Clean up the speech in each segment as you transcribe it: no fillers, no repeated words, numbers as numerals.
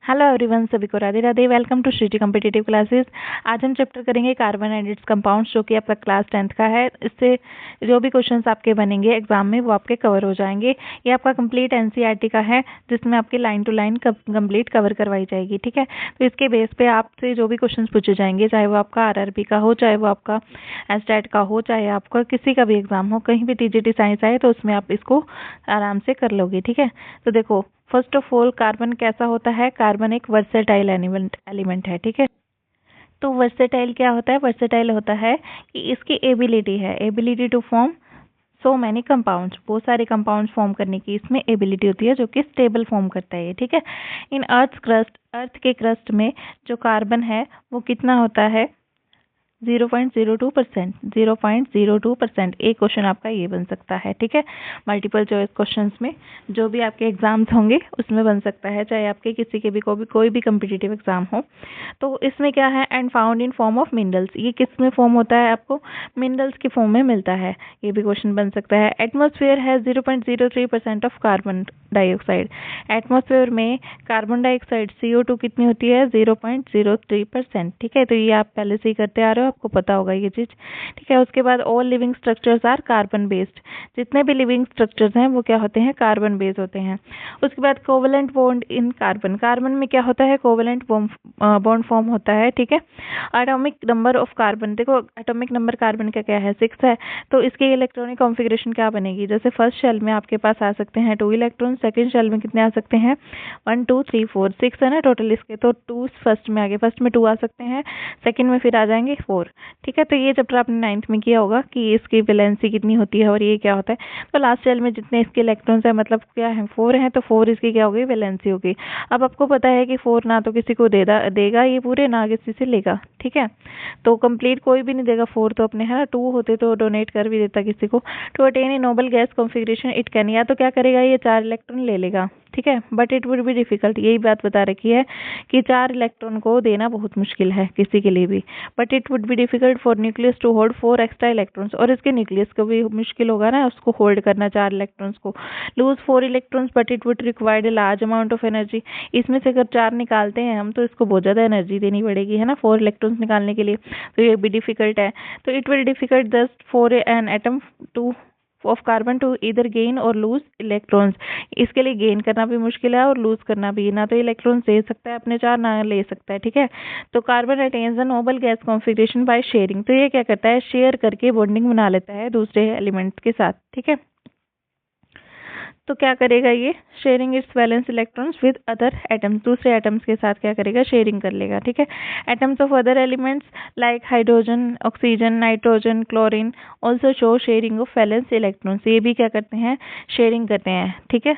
Hello everyone, सभी को Radhe Radhe. Welcome to Shriji competitive classes. आज हम चैप्टर करेंगे कार्बन एंड इट्स कंपाउंड्स, जो कि आपका क्लास 10th का है। इससे जो भी क्वेश्चंस आपके बनेंगे एग्जाम में वो आपके कवर हो जाएंगे। ये आपका कंप्लीट एनसीईआरटी का है, जिसमें आपकी line to line complete cover करवाई जाएगी। ठीक है, तो इसके बेस पे आपसे जो भी क्वेश्चन पूछे जाएंगे, चाहे वो आपका आरआरबी का हो, चाहे वो आपका एसटेट का हो, चाहे आपका किसी का भी एग्जाम हो, कहीं भी टीजीटी साइंस आए तो उसमें आप इसको आराम से कर लोगे। ठीक है, तो देखो, फर्स्ट ऑफ ऑल कार्बन कैसा होता है। कार्बन एक वर्सेटाइल एलिमेंट है। ठीक है, तो वर्सेटाइल क्या होता है? वर्सेटाइल होता है कि इसकी ability to form so many compounds, बहुत सारे कंपाउंड्स फॉर्म करने की इसमें एबिलिटी होती है, जो कि स्टेबल फॉर्म करता है। ठीक है, इन अर्थ के क्रस्ट में जो कार्बन है वो कितना होता है? 0.02%। 0.02%। एक क्वेश्चन आपका ये बन सकता है। ठीक है, मल्टीपल चॉइस क्वेश्चंस में जो भी आपके एग्जाम्स होंगे उसमें बन सकता है, चाहे आपके किसी के भी कोई भी कम्पिटिटिव एग्जाम हो। तो इसमें क्या है? And found in form of minerals. ये किस में फॉर्म होता है? आपको मिनरल्स की फॉर्म में मिलता है। ये भी क्वेश्चन बन सकता है। एटमॉस्फेयर है 0.03% ऑफ कार्बन डाइऑक्साइड। एटमॉस्फेयर में कार्बन डाइऑक्साइड CO2 कितनी होती है? 0.03%। ठीक है, तो ये आप पहले से ही करते आ रहे हो, आपको पता होगा ये चीज। ठीक है, उसके बाद all living structures are carbon based. जितने भी लिविंग स्ट्रक्चर्स हैं वो क्या होते हैं? कार्बन बेस्ड होते हैं। उसके बाद covalent bond in carbon. Carbon में क्या होता है? कोवेलेंट बॉन्ड फॉर्म होता है। ठीक है, एटॉमिक नंबर ऑफ कार्बन, देखो एटॉमिक नंबर कार्बन का क्या है? 6 है। तो इसकी इलेक्ट्रॉनिक कॉन्फ़िगरेशन क्या बनेगी? जैसे फर्स्ट शेल में आपके पास आ सकते हैं 2 इलेक्ट्रॉन, सेकंड शेल में कितने आ सकते हैं? 1 2 3 4 6 है ना टोटल इसके, तो 2 फर्स्ट में आ गए, फर्स्ट में 2 आ सकते हैं, सेकंड में फिर आ जाएंगे 4। ठीक है, तो ये चैप्टर आपने 9th में किया होगा कि इसकी वैलेंसी कितनी होती है और ये क्या होता है। तो लास्ट शेल में जितने इसके इलेक्ट्रॉन्स है, मतलब क्या है? 4 है, तो 4 इसकी क्या होगी? वैलेंसी होगी। अब आपको पता है कि 4 ना तो किसी को देगा ये पूरे, ना किसी से लेगा। ठीक है, तो कंप्लीट कोई भी नहीं देगा 4, तो अपने है ना 2 होते तो डोनेट कर भी देता किसी को। To attain a noble gas configuration it can, या तो क्या करेगा? ये 4 इलेक्ट्रॉन ले लेगा। ठीक है, but it would be difficult. यही बात बता रखी है कि 4 इलेक्ट्रॉन को देना बहुत मुश्किल है किसी के लिए भी। But it would be difficult for nucleus to hold 4 extra electrons, और इसके न्यूक्लियस को भी मुश्किल होगा ना उसको होल्ड करना 4 इलेक्ट्रॉन्स को। Lose 4 electrons but it would required a large amount of energy. इसमें से अगर 4 निकालते हैं हम तो इसको बहुत ज्यादा एनर्जी देनी पड़ेगी, है ना, 4 इलेक्ट्रॉन्स निकालने के लिए। तो ये भी डिफिकल्ट है। तो it will difficult just for an atom two of carbon to either gain और लूज इलेक्ट्रॉन्स। इसके लिए गेन करना भी मुश्किल है और लूज करना भी, ना तो इलेक्ट्रॉन्स दे सकता है अपने 4, ना ले सकता है। ठीक है, तो carbon attains the Nobel gas configuration by sharing. तो ये क्या करता है? शेयर करके बॉन्डिंग बना लेता है दूसरे एलिमेंट के साथ। ठीक है, तो क्या करेगा ये? Sharing it's valence electrons with other atoms, दूसरे एटम्स के साथ क्या करेगा? शेयरिंग कर लेगा। ठीक है, atoms of other elements like hydrogen, oxygen, nitrogen, chlorine also show sharing of valence electrons. ये भी क्या करते हैं? शेयरिंग करते हैं। ठीक है,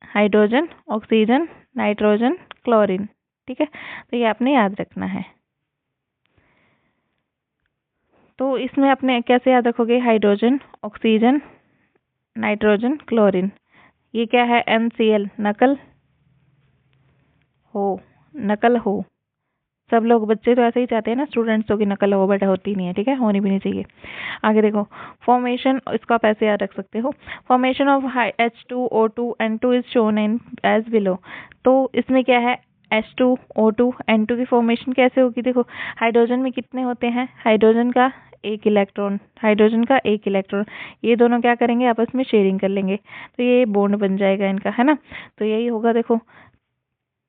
हाइड्रोजन, ऑक्सीजन, नाइट्रोजन, क्लोरीन। ठीक है, तो ये आपने याद रखना है। तो इसमें आपने कैसे याद रखोगे? Hydrogen, oxygen, nitrogen, chlorine. ये क्या है? NCl, नकल हो, नकल हो। सब लोग बच्चे तो ऐसे ही चाहते हैं ना, स्टूडेंट्स तो की नकल हो, बट होती नहीं है। ठीक है, होनी भी नहीं चाहिए। आगे देखो, फॉर्मेशन, इसको आप ऐसे याद रख सकते हो। Formation of H2O2 N2 is shown in as below. तो इसमें क्या है? H2O2 N2 की फॉर्मेशन कैसे होगी? देखो, हाइड्रोजन में कितने होते हैं? हाइड्रोजन का 1 इलेक्ट्रॉन, हाइड्रोजन का 1 इलेक्ट्रॉन, ये दोनों क्या करेंगे? आपस में शेयरिंग कर लेंगे, तो ये बॉन्ड बन जाएगा इनका, है ना। तो यही होगा। देखो,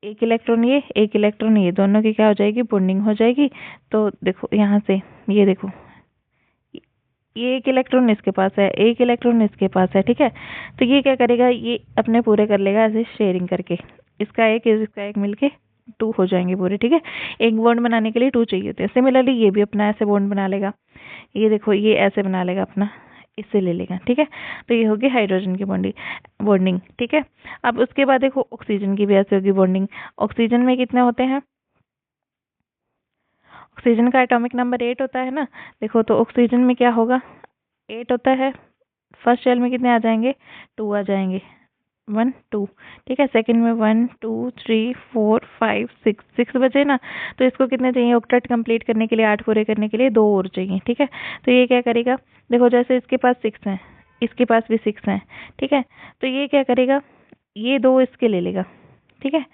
1 इलेक्ट्रॉन ये, 1 इलेक्ट्रॉन ये, दोनों की क्या हो जाएगी? बॉन्डिंग हो जाएगी। तो देखो यहाँ से, ये देखो, ये 1 इलेक्ट्रॉन इसके पास है, 1 इलेक्ट्रॉन इसके पास है। ठीक है, तो ये क्या करेगा? ये अपने पूरे कर लेगा ऐसे शेयरिंग करके, इसका एक मिलके 2 हो जाएंगे पूरे। ठीक है, एक बॉन्ड बनाने के लिए 2 चाहिए होते हैं। सिमिलरली ये भी अपना ऐसे बॉन्ड बना लेगा। ये देखो, ये ऐसे बना लेगा अपना, इससे ले लेगा। ठीक है, तो ये होगी हाइड्रोजन की बॉन्डिंग। ठीक है, अब उसके बाद देखो, ऑक्सीजन की भी ऐसे होगी बॉन्डिंग। ऑक्सीजन में कितने होते हैं? ऑक्सीजन का एटॉमिक नंबर 8 होता है ना। देखो, तो ऑक्सीजन में क्या होगा? 8 होता है। फर्स्ट शेल में कितने आ जाएंगे? 2 आ जाएंगे, 1 2। ठीक है, सेकंड में 1 2 3 4 5 6 बचे ना। तो इसको कितने चाहिए? ऑक्टेट कंप्लीट करने के लिए, 8 पूरे करने के लिए 2 और चाहिए। ठीक है, तो ये क्या करेगा? देखो, जैसे इसके पास 6 है, इसके पास भी 6 है। ठीक है, तो ये क्या करेगा? ये 2 इसके ले लेगा, ठीक है,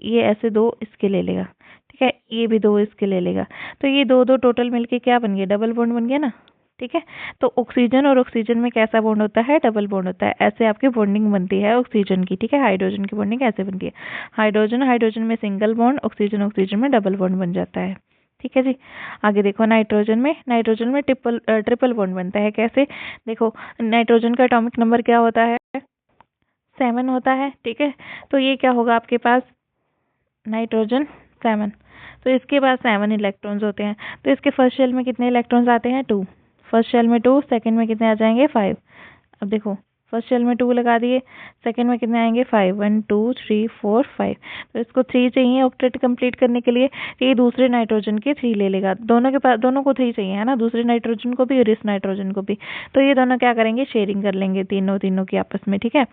ये ऐसे 2 इसके ले लेगा, ठीक है, ये भी 2 इसके ले लेगा, तो ये 2 2 टोटल मिलके क्या बन गया, डबल बॉन्ड बन गया ना। ठीक है, तो ऑक्सीजन और ऑक्सीजन में कैसा बॉन्ड होता है, डबल बॉन्ड होता है। ऐसे आपकी बॉन्डिंग बनती है ऑक्सीजन की। ठीक है, हाइड्रोजन की बॉन्डिंग ऐसे बनती है, हाइड्रोजन हाइड्रोजन में सिंगल बॉन्ड, ऑक्सीजन ऑक्सीजन में डबल बॉन्ड बन जाता है। ठीक है जी, आगे देखो नाइट्रोजन में ट्रिपल बॉन्ड बनता है। कैसे, देखो नाइट्रोजन का एटॉमिक नंबर क्या होता है, 7 होता है। ठीक है, तो ये क्या होगा आपके पास, नाइट्रोजन 7, तो इसके पास 7 इलेक्ट्रॉन्स होते हैं। तो इसके फर्स्ट शेल में कितने इलेक्ट्रॉन्स आते हैं, 2, फर्स्ट शेल में 2, सेकंड में कितने आ जाएंगे, 5। अब देखो फर्स्ट शेल में 2 लगा दिए, सेकंड में कितने आएंगे, 5, 1 2 3 4 5। तो इसको 3 चाहिए ऑक्टेट कंप्लीट करने के लिए, तो ये दूसरे नाइट्रोजन के 3 ले लेगा। दोनों के पास, दोनों को 3 चाहिए है ना, दूसरे नाइट्रोजन को भी और इस नाइट्रोजन को भी। तो ये दोनों क्या करेंगे, शेयरिंग कर लेंगे तीनों की आपस में। ठीक है,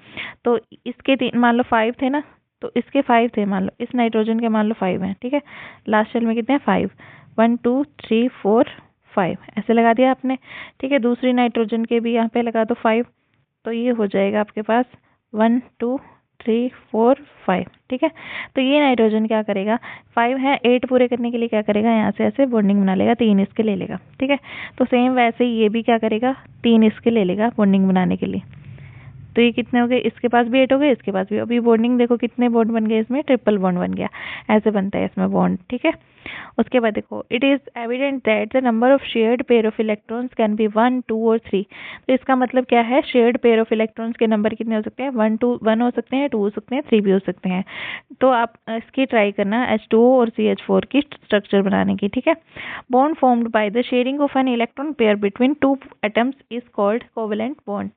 तो इसके मान लो 5 थे ना, तो इसके 5 थे, मान लो इस नाइट्रोजन के मान लो 5 हैं। ठीक है, लास्ट शेल में कितने हैं, 5, 1 2 3 4 5 ऐसे लगा दिया आपने। ठीक है, दूसरी नाइट्रोजन के भी यहाँ पे लगा दो 5, तो ये हो जाएगा आपके पास 1 2 3 4 5। ठीक है, तो ये नाइट्रोजन क्या करेगा, 5 है, 8 पूरे करने के लिए क्या करेगा, यहाँ से ऐसे बॉन्डिंग बना लेगा, 3 इसके ले लेगा। ठीक है, तो सेम वैसे ही ये भी क्या करेगा, 3 इसके ले लेगा बॉन्डिंग बनाने के लिए। तो ये कितने हो गए, इसके पास भी 8 हो गए, इसके पास भी। अभी बॉन्डिंग देखो कितने बॉन्ड बन गए इसमें, ट्रिपल बॉन्ड बन गया, ऐसे बनता है इसमें बॉन्ड। ठीक है, उसके बाद देखो it is evident that the number of shared pair of electrons can be 1 2 और 3। तो इसका मतलब क्या है, शेयर्ड पेयर ऑफ इलेक्ट्रॉन्स के नंबर कितने हो सकते हैं, 1 हो सकते हैं, 2 हो सकते हैं, 3 भी हो सकते हैं। तो आप इसकी ट्राई करना H2O और CH4 की स्ट्रक्चर बनाने की। ठीक है, bond formed by the sharing of an electron pair between 2 atoms is called covalent bond.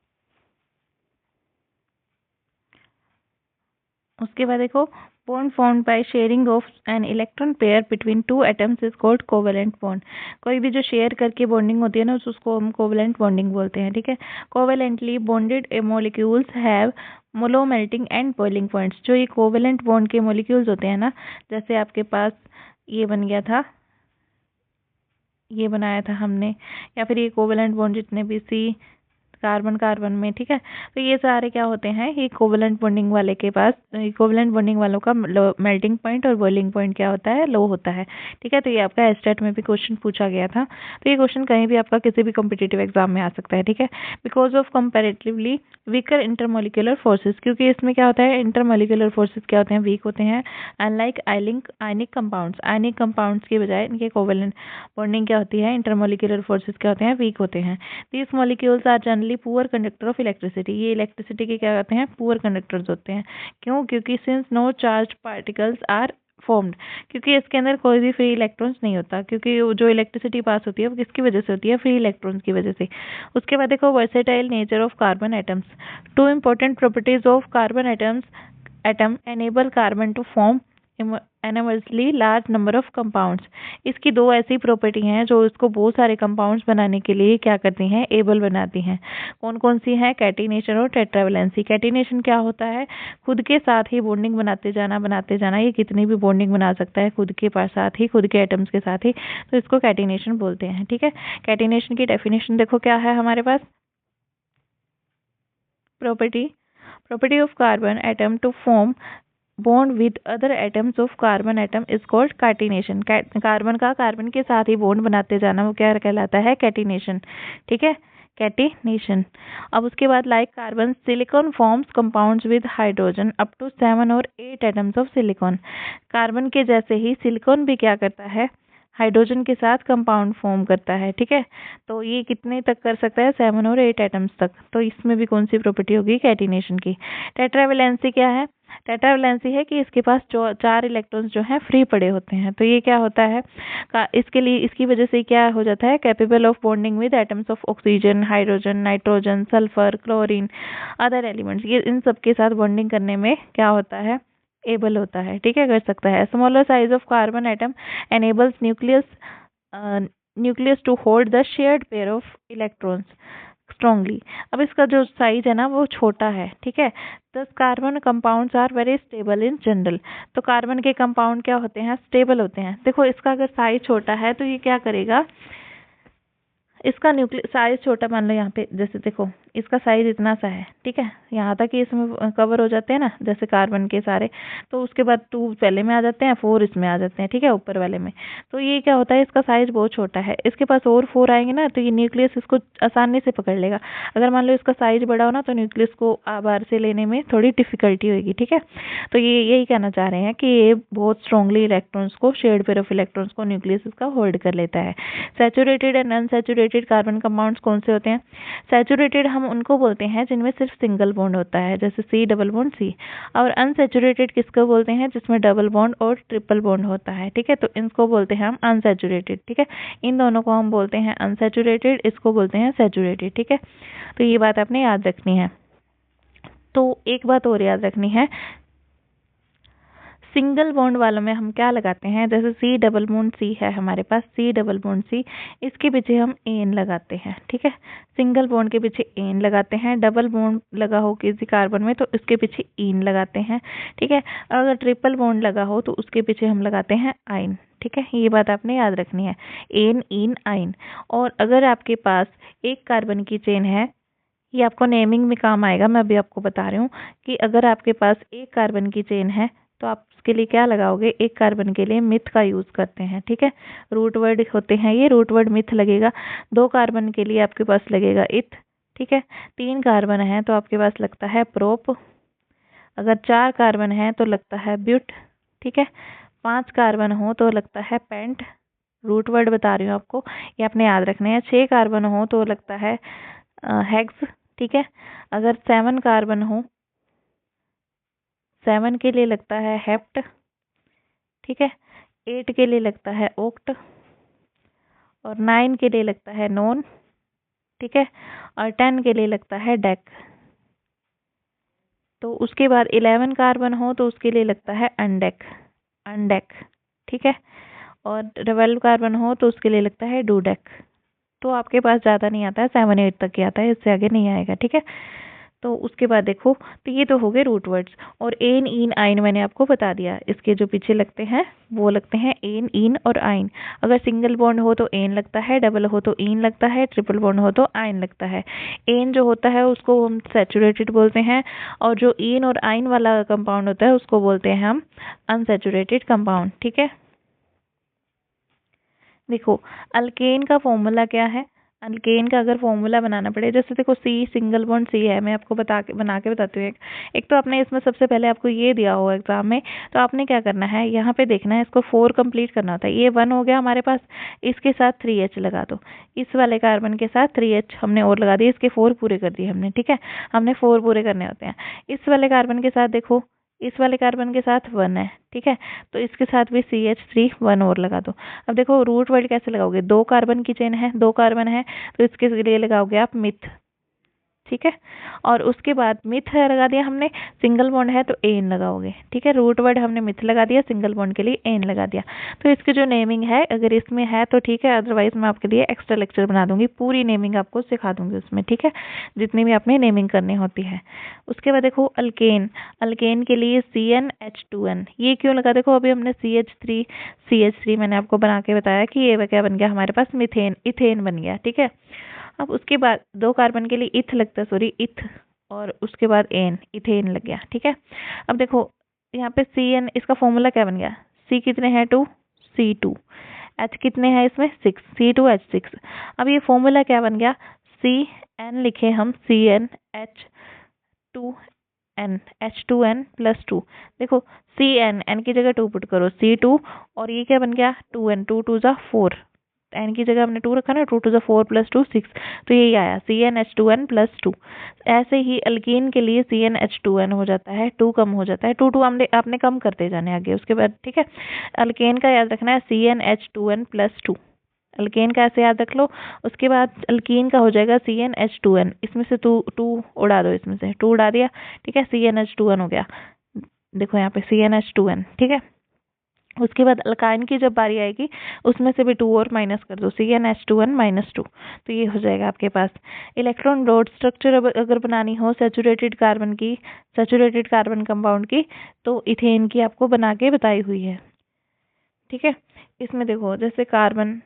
उसके बाद देखो bond formed by sharing of an electron pair between 2 atoms is called covalent bond. कोई भी जो शेयर करके बॉन्डिंग होती है ना, उसको हम कोवेलेंट बॉन्डिंग बोलते हैं। ठीक है, कोवेलेंटली बॉन्डेड मॉलिक्यूल्स हैव मोलो मेल्टिंग एंड बॉइलिंग पॉइंट्स। जो ये कोवेलेंट बॉन्ड के मॉलिक्यूल्स होते हैं ना, जैसे आपके पास ये बन गया था, ये बनाया था हमने, या फिर ये कोवेलेंट बॉन्ड जितने भी सी कार्बन कार्बन में। ठीक है, तो ये सारे क्या होते हैं, ये कोवेलेंट बॉन्डिंग वाले के पास, कोवेलेंट बॉन्डिंग वालों का मेल्टिंग पॉइंट और बॉइलिंग पॉइंट क्या होता है, लो होता है। ठीक है, तो ये आपका एस्टेट में भी क्वेश्चन पूछा गया था, तो ये क्वेश्चन कहीं भी आपका किसी भी कॉम्पिटिटिव एग्जाम में आ सकता है। ठीक है, because of comparatively weaker intermolecular forces, क्योंकि इसमें क्या होता है, इंटरमोलिकुलर फोर्सेस क्या होते हैं, वीक होते हैं। अनलाइक आयनिक कंपाउंड्स के बजाय इनके कोवेलेंट बॉन्डिंग क्या होती है, इंटरमोलिकुलर फोर्सेस क्या होते हैं, वीक होते हैं। These molecules are generally poor conductor of electricity. ये इलेक्ट्रिसिटी के क्या होते हैं, पुअर कंडक्टर्स होते हैं। क्यों, क्योंकि since no charge particles are formed, क्योंकि इसके अंदर कोई भी फ्री इलेक्ट्रॉन्स नहीं होता, क्योंकि जो इलेक्ट्रिसिटी पास होती है वो किसकी वजह से होती है, फ्री इलेक्ट्रॉन्स की वजह से। उसके बाद देखो versatile nature of carbon atoms. 2 important properties of carbon atom enable carbon to form enormously large number of compounds. इसकी 2 ऐसी प्रॉपर्टी हैं जो इसको बहुत सारे कंपाउंड्स बनाने के लिए क्या करती हैं, एबल बनाती हैं। कौन कौन सी है, कैटिनेशन और टेट्रावैलेंसी। कैटिनेशन क्या होता है, खुद के साथ ही बॉन्डिंग बनाते जाना। ये कितनी भी बॉन्डिंग बना सकता है खुद के साथ ही, खुद के एटम्स के साथ ही, तो इसको कैटिनेशन बोलते हैं। ठीक है, कैटिनेशन की डेफिनेशन देखो क्या है हमारे पास, property of carbon atom to form bond with other atoms of carbon atom is called catenation. Carbon का कार्बन के साथ ही बॉन्ड बनाते जाना वो क्या कहलाता है, कैटिनेशन। ठीक है, कैटिनेशन। अब उसके बाद like carbon silicon forms compounds with hydrogen up to 7 और 8 एटम्स ऑफ सिलिकॉन। कार्बन के जैसे ही सिलिकॉन भी क्या करता है, हाइड्रोजन के साथ कंपाउंड फॉर्म करता है। ठीक है, तो ये कितने तक कर सकता है, 7 और 8 एटम्स तक। तो इसमें भी कौन सी प्रॉपर्टी होगी, कैटिनेशन की। टेट्रावैलेंसी क्या है, टेट्रावैलेंसी है कि इसके पास 4 इलेक्ट्रॉन्स जो हैं फ्री पड़े होते हैं। तो ये क्या होता है, इसके लिए, इसकी वजह से क्या हो जाता है, capable of bonding with atoms of oxygen, hydrogen, nitrogen, sulphur, chlorine, other elements. ये इन सब के साथ बॉन्डिंग करने में क्या होता है, एबल होता है। ठीक है, कर सकता है। Smaller size of carbon atom enables nucleus to hold the shared pair of electrons strongly. अब इसका जो साइज है ना वो छोटा है। ठीक है, thus carbon compounds are very stable in general. तो कार्बन के कंपाउंड क्या होते हैं, स्टेबल होते हैं। देखो इसका अगर साइज छोटा है तो ये क्या करेगा, इसका न्यूक्लियस साइज छोटा मान लो, यहाँ पे जैसे देखो इसका साइज इतना सा है, ठीक है, यहाँ तक ही इसमें कवर हो जाते हैं ना, जैसे कार्बन के सारे, तो उसके बाद 2 पहले में आ जाते हैं, 4 इसमें आ जाते हैं, ठीक है, ऊपर वाले में। तो ये क्या होता है, इसका साइज बहुत छोटा है, इसके पास और 4 आएंगे ना, तो ये न्यूक्लियस इसको आसानी से पकड़ लेगा। अगर मान लो इसका साइज बड़ा हो ना, तो न्यूक्लियस को बाहर से लेने में थोड़ी डिफिकल्टी होगी, ठीक है। तो ये यही कहना चाह रहे हैं कि ये बहुत स्ट्रांगली इलेक्ट्रॉन्स को, शेयर्ड पेयर ऑफ इलेक्ट्रॉन्स को न्यूक्लियस इसका होल्ड कर लेता है। Saturated and unsaturated carbon compounds कौन से होते हैं? सैचुरेटेड हम उनको बोलते हैं जिनमें सिर्फ सिंगल बॉन्ड होता है, जैसे C डबल बॉन्ड C। और अनसैचुरेटेड किसको बोलते हैं? जिसमें डबल बॉन्ड और ट्रिपल बॉन्ड होता है, ठीक है, तो इनको बोलते हैं हम अनसैचुरेटेड, ठीक है। इन दोनों को हम बोलते हैं अनसैचुरेटेड, इसको बोलते हैं सैचुरेटेड, ठीक है। तो ये बात आपने याद रखनी है। तो एक बात और याद रखनी है, सिंगल बॉन्ड वालों में हम क्या लगाते हैं, जैसे C डबल बॉन्ड C है हमारे पास, C डबल बॉन्ड C, इसके पीछे हम एन लगाते हैं, ठीक है। सिंगल बॉन्ड के पीछे एन लगाते हैं, डबल बॉन्ड लगा हो किसी कार्बन में तो उसके पीछे इन लगाते हैं, ठीक है। अगर ट्रिपल बॉन्ड लगा हो तो उसके पीछे हम लगाते हैं आइन, ठीक है। ये बात आपने याद रखनी है, एन इन आइन। और अगर आपके पास एक कार्बन की चेन है, ये आपको नेमिंग में काम आएगा, मैं अभी आपको बता रही हूँ कि अगर आपके पास एक कार्बन की चेन है तो आप उसके लिए क्या लगाओगे, एक कार्बन के लिए मिथ का यूज करते हैं, ठीक है। रूट वर्ड होते हैं ये, रूट वर्ड मिथ लगेगा। 2 कार्बन के लिए आपके पास लगेगा इथ, ठीक है। 3 कार्बन है तो आपके पास लगता है प्रोप। अगर 4 कार्बन है तो लगता है ब्यूट, ठीक है। 5 कार्बन हो तो लगता है पेंट, रूट वर्ड बता रही हूँ आपको, ये आपने याद रखने हैं। 6 कार्बन हो तो लगता है हेक्स, ठीक है। अगर 7 कार्बन हो, 7 के लिए लगता है हेप्ट, ठीक है। 8 के लिए लगता है ओक्ट, और 9 के लिए लगता है नॉन, ठीक है। और 10 के लिए लगता है डेक। तो उसके बाद 11 कार्बन हो तो उसके लिए लगता है अनडेक, अनडेक, ठीक है। और 12 कार्बन हो तो उसके लिए लगता है डूडेक। तो आपके पास ज़्यादा नहीं आता है, 7 8 तक ही आता है, इससे आगे नहीं आएगा, ठीक है। तो उसके बाद देखो, तो ये तो हो गए रूट वर्ड्स। और एन इन आइन मैंने आपको बता दिया, इसके जो पीछे लगते हैं वो लगते हैं एन इन और आइन। अगर सिंगल बॉन्ड हो तो एन लगता है, डबल हो तो इन लगता है, ट्रिपल बॉन्ड हो तो आइन लगता है। एन जो होता है उसको हम सैचुरेटेड बोलते हैं, और जो इन और आइन वाला कंपाउंड होता है उसको बोलते हैं हम अनसैचुरेटेड कंपाउंड, ठीक है। देखो अल्केन का फॉर्मूला क्या है, अल्केन का अगर फॉर्मूला बनाना पड़े, जैसे देखो C सिंगल बॉन्ड C है, मैं आपको बना के बताती हूँ। एक तो आपने इसमें सबसे पहले आपको ये दिया हो एग्जाम में, तो आपने क्या करना है, यहाँ पे देखना है, इसको 4 कंप्लीट करना होता है। ये 1 हो गया हमारे पास, इसके साथ 3H लगा दो, इस वाले कार्बन के साथ 3H हमने और लगा दिए, इसके 4 पूरे कर दिए हमने, ठीक है। हमने 4 पूरे करने होते हैं। इस वाले कार्बन के साथ देखो, इस वाले कार्बन के साथ 1 है, ठीक है, तो इसके साथ भी CH3 1 और लगा दो। अब देखो रूट वर्ड कैसे लगाओगे, 2 कार्बन की चेन है, 2 कार्बन है, तो इसके लिए लगाओगे आप मिथ, ठीक है। और उसके बाद मिथ लगा दिया हमने, सिंगल बॉन्ड है तो एन लगाओगे, ठीक है। रूट वर्ड हमने मिथ लगा दिया, सिंगल बॉन्ड के लिए एन लगा दिया। तो इसकी जो नेमिंग है अगर इसमें है तो ठीक है, अदरवाइज मैं आपके लिए एक्स्ट्रा लेक्चर बना दूंगी, पूरी नेमिंग आपको सिखा दूंगी उसमें, ठीक है, जितनी भी आपने नेमिंग करनी होती है। उसके बाद देखो अल्केन, अल्केन के लिए CnH2n, ये क्यों लगा, देखो अभी हमने CH3 मैंने आपको बना के बताया कि ये क्या बन गया हमारे पास, मिथेन, इथेन बन गया, ठीक है। अब उसके बाद 2 कार्बन के लिए इथ लगता है, सॉरी इथ, और उसके बाद एन, इथेन लग गया, ठीक है। अब देखो यहाँ पे CN, इसका फॉर्मूला क्या बन गया, C कितने हैं 2, C2, H कितने हैं इसमें 6, C2H6। अब ये फॉर्मूला क्या बन गया, CN लिखे हम, CnH2n, H2n + 2। देखो CN, N की जगह 2 पुट करो, C2, और ये क्या बन गया 2n, 2 2 जा 4, n की जगह हमने 2 रखा ना, 2 2 4 + 2 6, तो यही आया CnH2n + 2। ऐसे ही अल्कीन के लिए CnH2n हो जाता है, 2 कम हो जाता है, 2 2 आपने कम करते जाने आगे, उसके बाद, ठीक है। अल्केन का याद रखना है CnH2n + 2, अल्केन का ऐसे याद रख लो। उसके बाद अल्कीन का हो जाएगा CnH2n, इसमें से 2 उड़ा दो, इसमें से 2 उड़ा दिया, ठीक है, CnH2n हो गया। देखो यहाँ पे CnH2n, ठीक है। उसके बाद अल्काइन की जब बारी आएगी उसमें से भी 2 और माइनस कर दो, CnH2n - 2, तो ये हो जाएगा आपके पास। इलेक्ट्रॉन डॉट स्ट्रक्चर अगर बनानी हो सैचुरेटेड कार्बन की, सैचुरेटेड कार्बन कंपाउंड की, तो इथेन की आपको बना के बताई हुई है, ठीक है। इसमें देखो जैसे कार्बन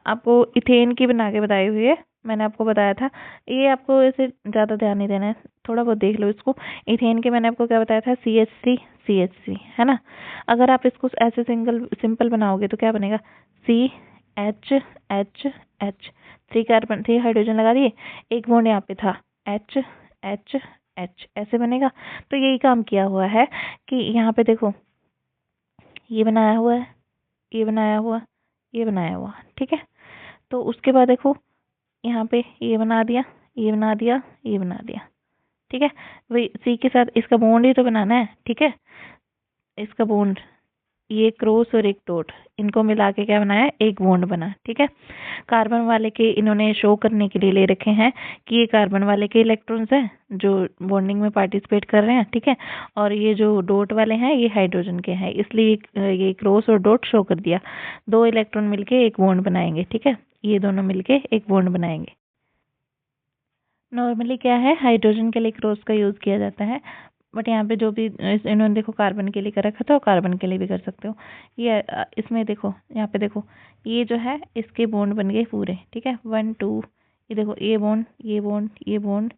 आपको इथेन की बना के बताई हुई है, मैंने आपको बताया था। ये आपको ऐसे ज़्यादा ध्यान नहीं देना है, थोड़ा बहुत देख लो इसको। इथेन के मैंने आपको क्या बताया था, CH3 है ना। अगर आप इसको ऐसे सिंपल बनाओगे तो क्या बनेगा, CH थ्री कार्बन, 3 हाइड्रोजन लगा दिए, एक बॉन्ड यहाँ पे था, H ऐसे बनेगा। तो यही काम किया हुआ है कि यहाँ पे देखो ये बनाया हुआ है, ये बनाया हुआ, ये बनाया हुआ, ठीक है। तो उसके बाद देखो यहाँ पे ये बना दिया, ये बना दिया, ये बना दिया, ठीक है। वही सी के साथ इसका बॉन्ड ही तो बनाना है, ठीक है। इसका बॉन्ड, ये क्रॉस और एक डॉट, इनको मिला के क्या बनाया, एक बॉन्ड बना, ठीक है। कार्बन वाले के इन्होंने शो करने के लिए ले रखे हैं कि ये कार्बन वाले के इलेक्ट्रॉन्स हैं जो बॉन्डिंग में पार्टिसिपेट कर रहे हैं, ठीक है। और ये जो डॉट वाले हैं ये हाइड्रोजन के हैं, इसलिए ये क्रॉस और डॉट शो कर दिया। 2 इलेक्ट्रॉन मिलके एक बॉन्ड बनाएंगे, ठीक है। ये दोनों मिलके एक बॉन्ड बनाएंगे। नॉर्मली क्या है, हाइड्रोजन के लिए क्रॉस का यूज किया जाता है, बट यहाँ पे जो भी इन्होंने देखो कार्बन के लिए कर रखा था, कार्बन के लिए भी कर सकते हो। ये इसमें देखो, यहाँ पे देखो ये जो है इसके बॉन्ड बन गए पूरे, ठीक है, 1 2, ये देखो ये बॉन्ड, ये बॉन्ड, ये बॉन्ड,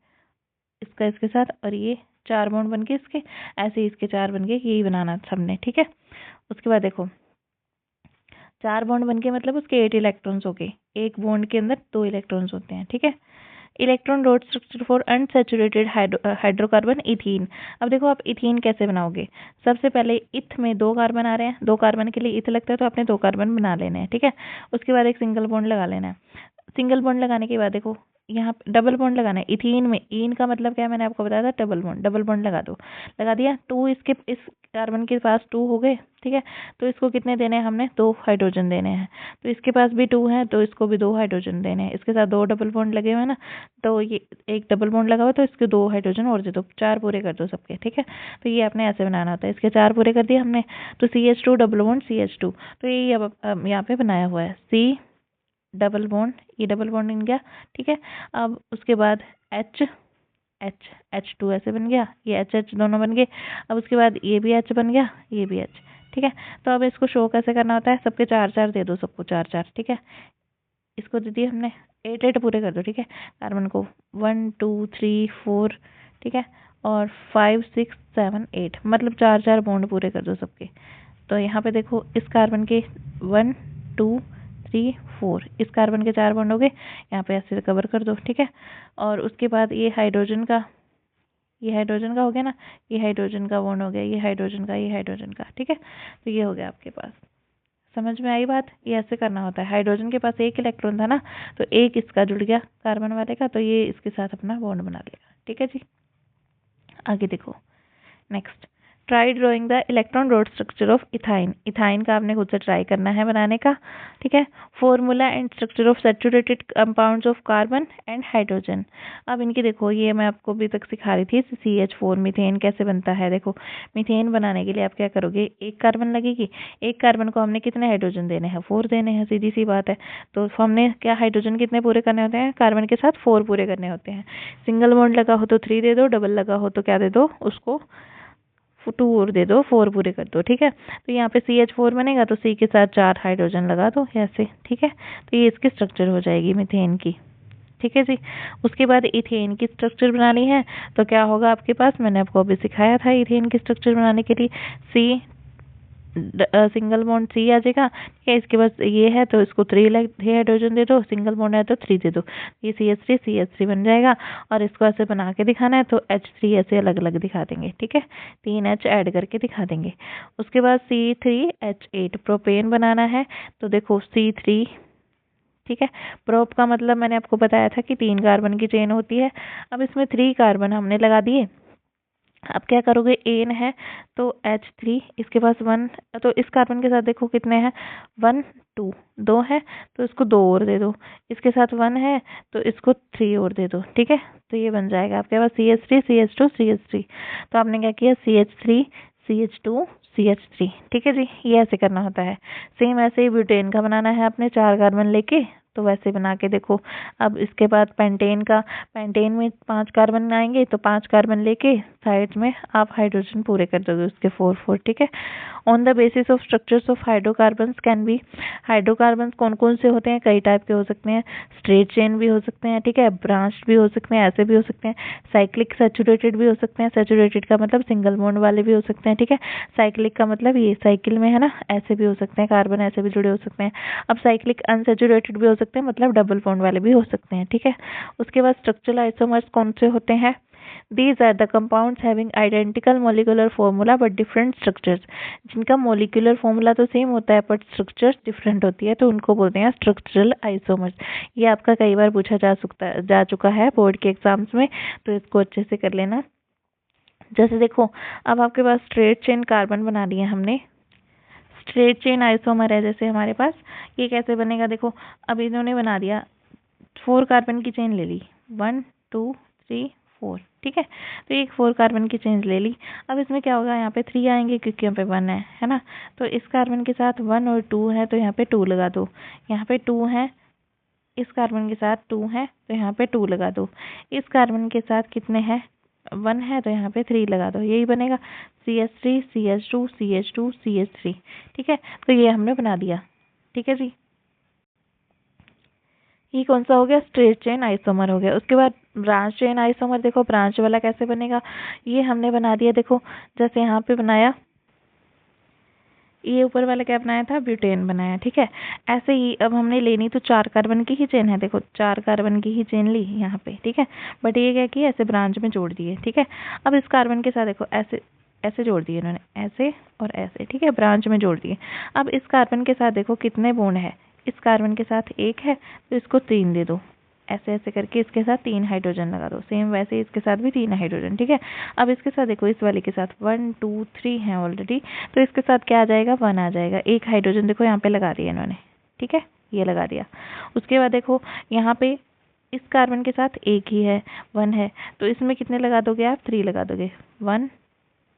इसका इसके साथ, और ये 4 बॉन्ड बन गए इसके, ऐसे ही इसके 4 बन गए, यही बनाना सबने, ठीक है। उसके बाद देखो 4 बॉन्ड बन के मतलब उसके 8 इलेक्ट्रॉन्स हो गए, एक बॉन्ड के अंदर 2 इलेक्ट्रॉन्स होते हैं, ठीक है। Electron dot structure for unsaturated hydrocarbon ethene. अब देखो आप इथीन कैसे बनाओगे, सबसे पहले इथ में 2 कार्बन आ रहे हैं, 2 कार्बन के लिए इथ लगता है तो आपने 2 कार्बन बना लेने हैं, ठीक है। उसके बाद एक सिंगल बॉन्ड लगा लेना है। सिंगल बॉन्ड लगाने के बाद देखो यहाँ डबल बॉन्ड लगाना है। इथीन में इन का मतलब क्या है, मैंने आपको बताया था, डबल बॉन्ड लगा दो, लगा दिया। 2 इसके इस कार्बन के पास 2 हो गए, ठीक है। तो इसको कितने देने हैं हमने, 2 हाइड्रोजन देने हैं। तो इसके पास भी 2 है तो इसको भी 2 हाइड्रोजन देने हैं। इसके साथ 2 डबल बॉन्ड लगे हुए हैं ना, तो ये एक डबल बॉन्ड लगा हुआ तो इसके 2 हाइड्रोजन और दे दो, 4 पूरे कर दो सबके, ठीक है। तो ये आपने ऐसे बनाना होता है, इसके 4 पूरे कर दिए हमने, तो CH2 डबल बॉन्ड CH2, तो ये अब यहाँ पे बनाया हुआ है, C डबल बॉन्ड, ये डबल बॉन्ड बन गया, ठीक है। अब उसके बाद H2 ऐसे बन गया, ये H दोनों बन गए। अब उसके बाद ये भी H बन गया, ये भी H, ठीक है। तो अब इसको शो कैसे करना होता है, सबके 4 दे दो, सबको 4, ठीक है। इसको दे दिए हमने, 8 पूरे कर दो, ठीक है। कार्बन को 1 2 3 4, ठीक है, और 5 6 7 8, मतलब 4 बॉन्ड पूरे कर दो सबके। तो यहाँ पे देखो इस कार्बन के 1 2 3 4, इस कार्बन के 4 बॉन्ड हो गए, यहाँ पे ऐसे कवर कर दो, ठीक है। और उसके बाद ये हाइड्रोजन का हो गया ना, ये हाइड्रोजन का बॉन्ड हो गया, ये हाइड्रोजन का, ठीक है। तो ये हो गया आपके पास, समझ में आई बात। ये ऐसे करना होता है। हाइड्रोजन के पास 1 इलेक्ट्रॉन था ना, तो एक इसका जुड़ गया कार्बन वाले का, तो ये इसके साथ अपना बॉन्ड बना लेगा, ठीक है जी। आगे देखो next, try drawing the electron dot structure of ethyne. Ethyne का आपने खुद से ट्राई करना है बनाने का, ठीक है। Formula and structure of saturated compounds of carbon and hydrogen. अब इनकी देखो, ये मैं आपको अभी तक सिखा रही थी, CH4 मीथेन कैसे बनता है। देखो मीथेन बनाने के लिए आप क्या करोगे, एक कार्बन लगेगी, एक कार्बन को हमने कितने हाइड्रोजन देने हैं, 4 देने हैं, सीधी सी बात है। तो हमने क्या हाइड्रोजन कितने पूरे करने होते हैं, कार्बन के साथ 4 पूरे करने होते हैं। सिंगल बॉन्ड लगा हो तो 3 दे दो, डबल लगा हो तो क्या दे दो, उसको 2 और दे दो, 4 पूरे कर दो, ठीक है। तो यहाँ पे CH4 बनेगा तो C के साथ 4 हाइड्रोजन लगा दो ऐसे, ठीक है। तो ये इसकी स्ट्रक्चर हो जाएगी मीथेन की, ठीक है जी। उसके बाद इथेन की स्ट्रक्चर बनानी है, तो क्या होगा आपके पास, मैंने आपको अभी सिखाया था। इथेन की स्ट्रक्चर बनाने के लिए C सिंगल बॉन्ड C आ जाएगा, ठीक है। इसके पास ये है तो इसको 3 हाइड्रोजन दे दो, सिंगल बॉन्ड है तो 3 दे दो, ये CH3 बन जाएगा। और इसको ऐसे बना के दिखाना है तो H3 ऐसे अलग अलग दिखा देंगे, ठीक है, 3 H ऐड करके दिखा देंगे। उसके बाद C3H8 प्रोपेन बनाना है, तो देखो C3, ठीक है। प्रोप का मतलब मैंने आपको बताया था कि 3 कार्बन की चेन होती है। अब इसमें 3 कार्बन हमने लगा दिए। अब क्या करोगे, एन है तो H3, इसके पास 1, तो इस कार्बन के साथ देखो कितने हैं, 1 2, 2 है तो इसको 2 और दे दो, इसके साथ 1 है तो इसको 3 और दे दो, ठीक है। तो ये बन जाएगा आपके पास CH3 तो आपने क्या किया, CH3 CH2 CH3, ठीक है जी। ये ऐसे करना होता है। सेम ऐसे ही ब्यूटेन का बनाना है आपने, 4 कार्बन लेके तो वैसे बना के देखो। अब इसके बाद पेंटेन में 5 कार्बन आएंगे, तो 5 कार्बन लेके साइड में आप हाइड्रोजन पूरे कर दोगे उसके 4 ठीक है। On the basis of structures of hydrocarbons can be, hydrocarbons कौन कौन से होते हैं, कई टाइप के हो सकते हैं। स्ट्रेट चेन भी हो सकते हैं, ठीक है, ब्रांच भी हो सकते हैं, ऐसे भी हो सकते हैं। साइक्लिक सैचुरेटेड भी हो सकते हैं, सैचुरेटेड का मतलब सिंगल बॉन्ड वाले भी हो सकते हैं, ठीक है। साइक्लिक का मतलब ये साइकिल में है ना, ऐसे भी हो सकते हैं, कार्बन ऐसे भी जुड़े हो सकते हैं। अब साइक्लिक अनसैचुरेटेड भी हो सकते हैं, मतलब डबल बॉन्ड वाले भी हो सकते हैं, ठीक है। उसके बाद स्ट्रक्चरल आइसोमर्स कौन से होते हैं, These are the compounds having identical molecular formula but different structures, जिनका molecular formula तो सेम होता है but structures different होती है, तो उनको बोलते हैं structural isomers। ये आपका कई बार पूछा जा चुका है बोर्ड के एग्जाम्स में, तो इसको अच्छे से कर लेना। जैसे देखो, अब आपके पास स्ट्रेट चेन कार्बन बना दिए हमने, स्ट्रेट चेन आइसोमर है जैसे हमारे पास, ये कैसे बनेगा देखो। अब इन्होंने बना दिया 4 कार्बन की चेन ले ली, 1 2 3 4, ठीक है। तो एक 4 कार्बन की चेन ले ली। अब इसमें क्या होगा, यहाँ पे 3 आएंगे क्योंकि यहाँ पे 1 है ना। तो इस कार्बन के साथ 1 और 2 है, तो यहाँ पे 2 लगा दो। यहाँ पे 2 है, इस कार्बन के साथ 2 है, तो यहाँ पे 2 लगा दो। इस कार्बन के साथ कितने हैं, 1 है, तो यहाँ पे 3 लगा दो। यही बनेगा CH3 CH2 CH2 CH3, ठीक है। तो ये हमने बना दिया, ठीक है जी। ये कौन सा हो गया, स्ट्रेट चेन आइसोमर हो गया। उसके बाद ब्रांच चेन आइसोमर, देखो ब्रांच वाला कैसे बनेगा, ये हमने बना दिया। देखो जैसे यहाँ पे बनाया, ये ऊपर वाला क्या बनाया था, ब्यूटेन बनाया, ठीक है। ऐसे ही अब हमने लेनी तो 4 कार्बन की ही चेन है, देखो 4 कार्बन की ही चेन ली यहाँ पे, ठीक है। बट ये क्या किया, ऐसे ब्रांच में जोड़ दिए, ठीक है। अब इस कार्बन के साथ देखो ऐसे ऐसे जोड़ दिए इन्होंने, ऐसे और ऐसे, ठीक है, ब्रांच में जोड़ दिए। अब इस कार्बन के साथ देखो कितने बॉन्ड है, इस कार्बन के साथ 1 है, तो इसको 3 दे दो। ऐसे ऐसे करके इसके साथ 3 हाइड्रोजन लगा दो। सेम वैसे इसके साथ भी 3 हाइड्रोजन, ठीक है। अब इसके साथ देखो, इस वाले के साथ 1 2 3 है ऑलरेडी, तो इसके साथ क्या आ जाएगा, 1 आ जाएगा। एक हाइड्रोजन देखो यहाँ पे लगा दिया इन्होंने, ठीक है, ये लगा दिया। उसके बाद देखो यहाँ पे इस कार्बन के साथ एक ही है, 1 है, तो इसमें कितने लगा दोगे आप, 3 लगा दोगे। 1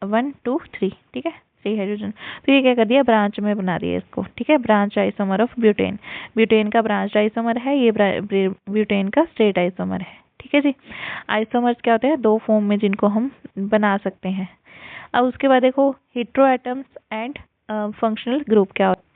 1 2 3, ठीक है, 3 हाइड्रोजन। तो ये क्या कर दिया, ब्रांच में बना दिया इसको, ठीक है। Branch isomer of butane, butane का ब्रांच आइसोमर है, ये ब्यूटेन का स्ट्रेट आइसोमर है, ठीक है जी। आइसोमर्स क्या होते हैं, 2 फॉर्म में जिनको हम बना सकते हैं। अब उसके बाद देखो hetero atoms and functional group क्या होता है।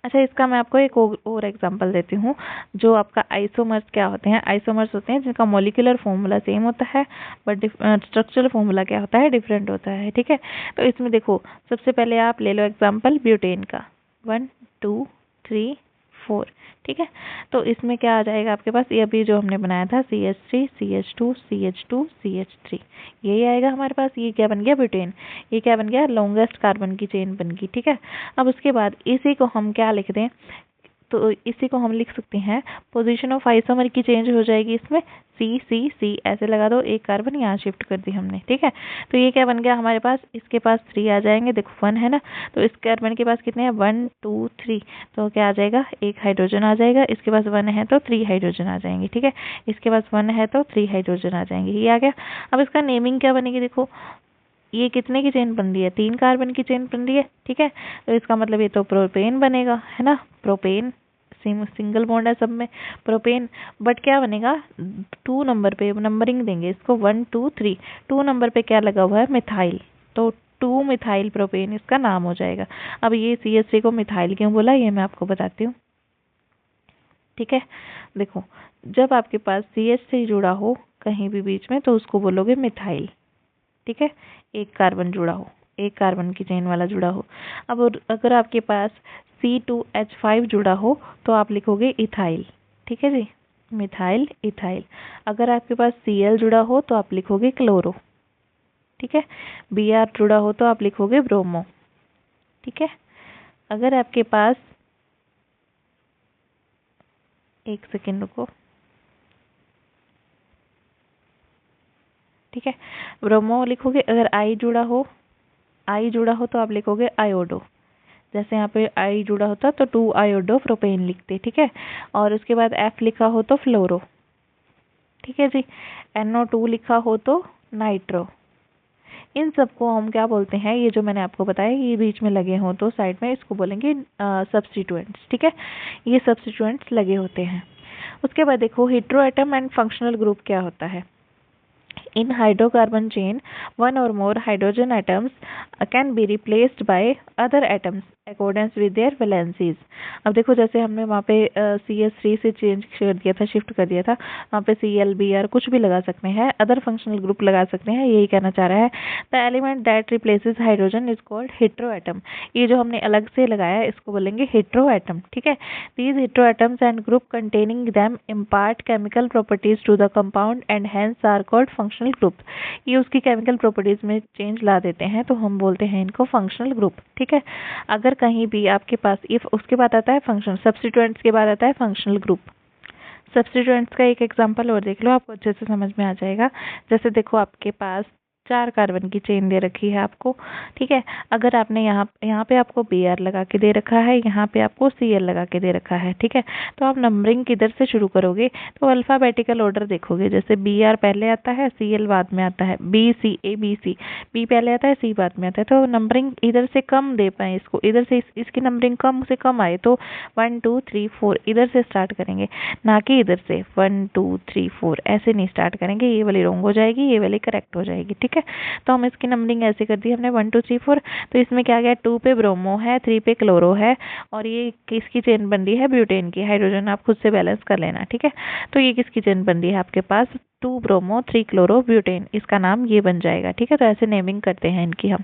अच्छा, इसका मैं आपको एक और एग्जांपल देती हूँ। जो आपका आइसोमर्स क्या होते हैं, आइसोमर्स होते हैं जिनका मॉलिक्यूलर फॉर्मूला सेम होता है बट स्ट्रक्चरल फॉर्मूला क्या होता है, डिफरेंट होता है, ठीक है। तो इसमें देखो, सबसे पहले आप ले लो एग्जांपल ब्यूटेन का, 1 2 3 4, ठीक है। तो इसमें क्या आ जाएगा आपके पास, ये अभी जो हमने बनाया था CH3 CH2 CH2 CH3, यही आएगा हमारे पास। ये क्या बन गया, ब्यूटेन। ये क्या बन गया, लॉन्गेस्ट कार्बन की चेन बन गई, ठीक है। अब उसके बाद इसी को हम क्या लिख दें, तो इसी को हम लिख सकते हैं, पोजीशन ऑफ आइसोमर की चेंज हो जाएगी इसमें, C C C ऐसे लगा दो, एक कार्बन यहाँ शिफ्ट कर दी हमने, ठीक है। तो ये क्या बन गया हमारे पास, इसके पास 3 आ जाएंगे, देखो 1 है ना, तो इस कार्बन के पास कितने हैं, 1 2 3, तो क्या आ जाएगा, एक हाइड्रोजन आ जाएगा। इसके पास 1 है तो 3 हाइड्रोजन आ जाएंगे, ठीक है। इसके पास 1 है तो 3 हाइड्रोजन आ जाएंगे, ये आ गया। अब इसका नेमिंग क्या बनेगी, देखो ये कितने की चेन बन रही है, 3 कार्बन की चेन बन रही है, ठीक है। तो इसका मतलब ये तो प्रोपेन बनेगा, है ना, प्रोपेन, सिंगल बॉन्ड है सब में, प्रोपेन। बट क्या बनेगा, 2 नंबर पे नंबरिंग देंगे इसको, 1 2 3, 2 नंबर पे क्या लगा हुआ है, मिथाइल, तो 2 मिथाइल प्रोपेन इसका नाम हो जाएगा। अब ये CH3 को मिथाइल क्यों बोला, ये मैं आपको बताती हूँ, ठीक है। देखो, जब आपके पास CH3 जुड़ा हो कहीं भी बीच में, तो उसको बोलोगे मिथाइल, ठीक है। एक कार्बन जुड़ा हो, एक कार्बन की चेन वाला जुड़ा हो। अब अगर आपके पास C2H5 जुड़ा हो, तो आप लिखोगे इथाइल, ठीक है जी, मिथाइल इथाइल। अगर आपके पास Cl जुड़ा हो तो आप लिखोगे क्लोरो, ठीक है। Br जुड़ा हो तो आप लिखोगे ब्रोमो, ठीक है। अगर आपके पास, एक सेकेंड रुको, ठीक है, ब्रोमो लिखोगे। अगर I जुड़ा हो तो आप लिखोगे आयोडो, जैसे यहाँ पे I जुड़ा होता तो 2 आयोडो प्रोपेन लिखते, ठीक है। और उसके बाद F लिखा हो तो फ्लोरो, ठीक है जी। NO2 लिखा हो तो नाइट्रो। इन सबको हम क्या बोलते हैं, ये जो मैंने आपको बताया, ये बीच में लगे हों तो साइड में, इसको बोलेंगे सब्स्टिट्यूएंट्स, ठीक है। ये सब्स्टिट्यूएंट्स लगे होते हैं। उसके बाद देखो hetero atom and functional group क्या होता है। In hydrocarbon chain, one or more hydrogen atoms can be replaced by other atoms accordance with their valencies। अब देखो जैसे हमने वहाँ पे CH3 से चेंज कर दिया था, शिफ्ट कर दिया था, वहाँ पे Cl Br कुछ भी लगा सकते हैं, अदर फंक्शनल ग्रुप लगा सकते हैं, यही कहना चाह रहा है। The element that replaces hydrogen is called hetero atom. ये जो हमने अलग से लगाया इसको बोलेंगे हेटेरो एटम, ठीक है। These hetero atoms and group containing them impart chemical properties to the compound and hence are called functional group. ये उसकी केमिकल प्रॉपर्टीज में चेंज ला देते हैं तो हम बोलते हैं इनको फंक्शनल ग्रुप, ठीक है। अगर कहीं भी आपके पास इफ उसके बाद आता है फंक्शन सब्स्टिट्यूएंट्स के बाद आता है फंक्शनल ग्रुप। सब्स्टिट्यूएंट्स का एक एग्जांपल और देख लो, आपको अच्छे से समझ में आ जाएगा। जैसे देखो आपके पास 4 कार्बन की चेन दे रखी है आपको, ठीक है। अगर आपने यहाँ पे आपको Br लगा के दे रखा है, यहाँ पे आपको Cl लगा के दे रखा है, ठीक है। तो आप नंबरिंग किधर से शुरू करोगे तो अल्फाबेटिकल ऑर्डर देखोगे, जैसे Br पहले आता है, Cl बाद में आता है, B C A B C, B पहले आता है, C बाद में आता है। तो नंबरिंग इधर से कम दे पाए इसको, इधर से इसकी नंबरिंग कम से कम आए तो 1 2 3 4 इधर से स्टार्ट करेंगे, ना कि इधर से 1 2 3 4 ऐसे नहीं स्टार्ट करेंगे। ये वाली रॉन्ग हो जाएगी, ये वाली करेक्ट हो जाएगी, ठीक है। तो हम इसकी नंबरिंग ऐसे कर दी हमने 1 2 3 4। तो इसमें क्या गया, 2 पे ब्रोमो है, 3 पे क्लोरो है, और ये किसकी चेन बन रही है, ब्यूटेन की। हाइड्रोजन आप खुद से बैलेंस कर लेना, ठीक है। तो ये किसकी चेन बन रही है आपके पास, 2 ब्रोमो 3 क्लोरो ब्यूटेन, इसका नाम ये बन जाएगा, ठीक है। तो ऐसे नेमिंग करते हैं इनकी हम,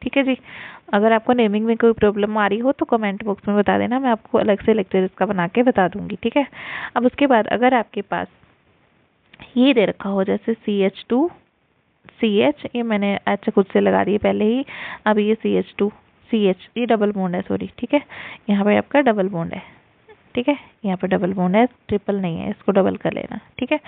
ठीक है जी। अगर आपको नेमिंग में कोई प्रॉब्लम आ रही हो तो कमेंट बॉक्स में बता देना, मैं आपको अलग से लेक्चर इसका बना के बता दूंगी, ठीक है। अब उसके बाद अगर आपके पास ये दे रखा हो जैसे CH2 CH, ये मैंने अच्छा खुद से लगा दी पहले ही। अब ये CH2 CH, ये डबल बॉन्ड है, सॉरी, ठीक है। यहाँ पे आपका डबल बॉन्ड है, ठीक है। यहाँ पे डबल बॉन्ड है, ट्रिपल नहीं है, इसको डबल कर लेना, ठीक है।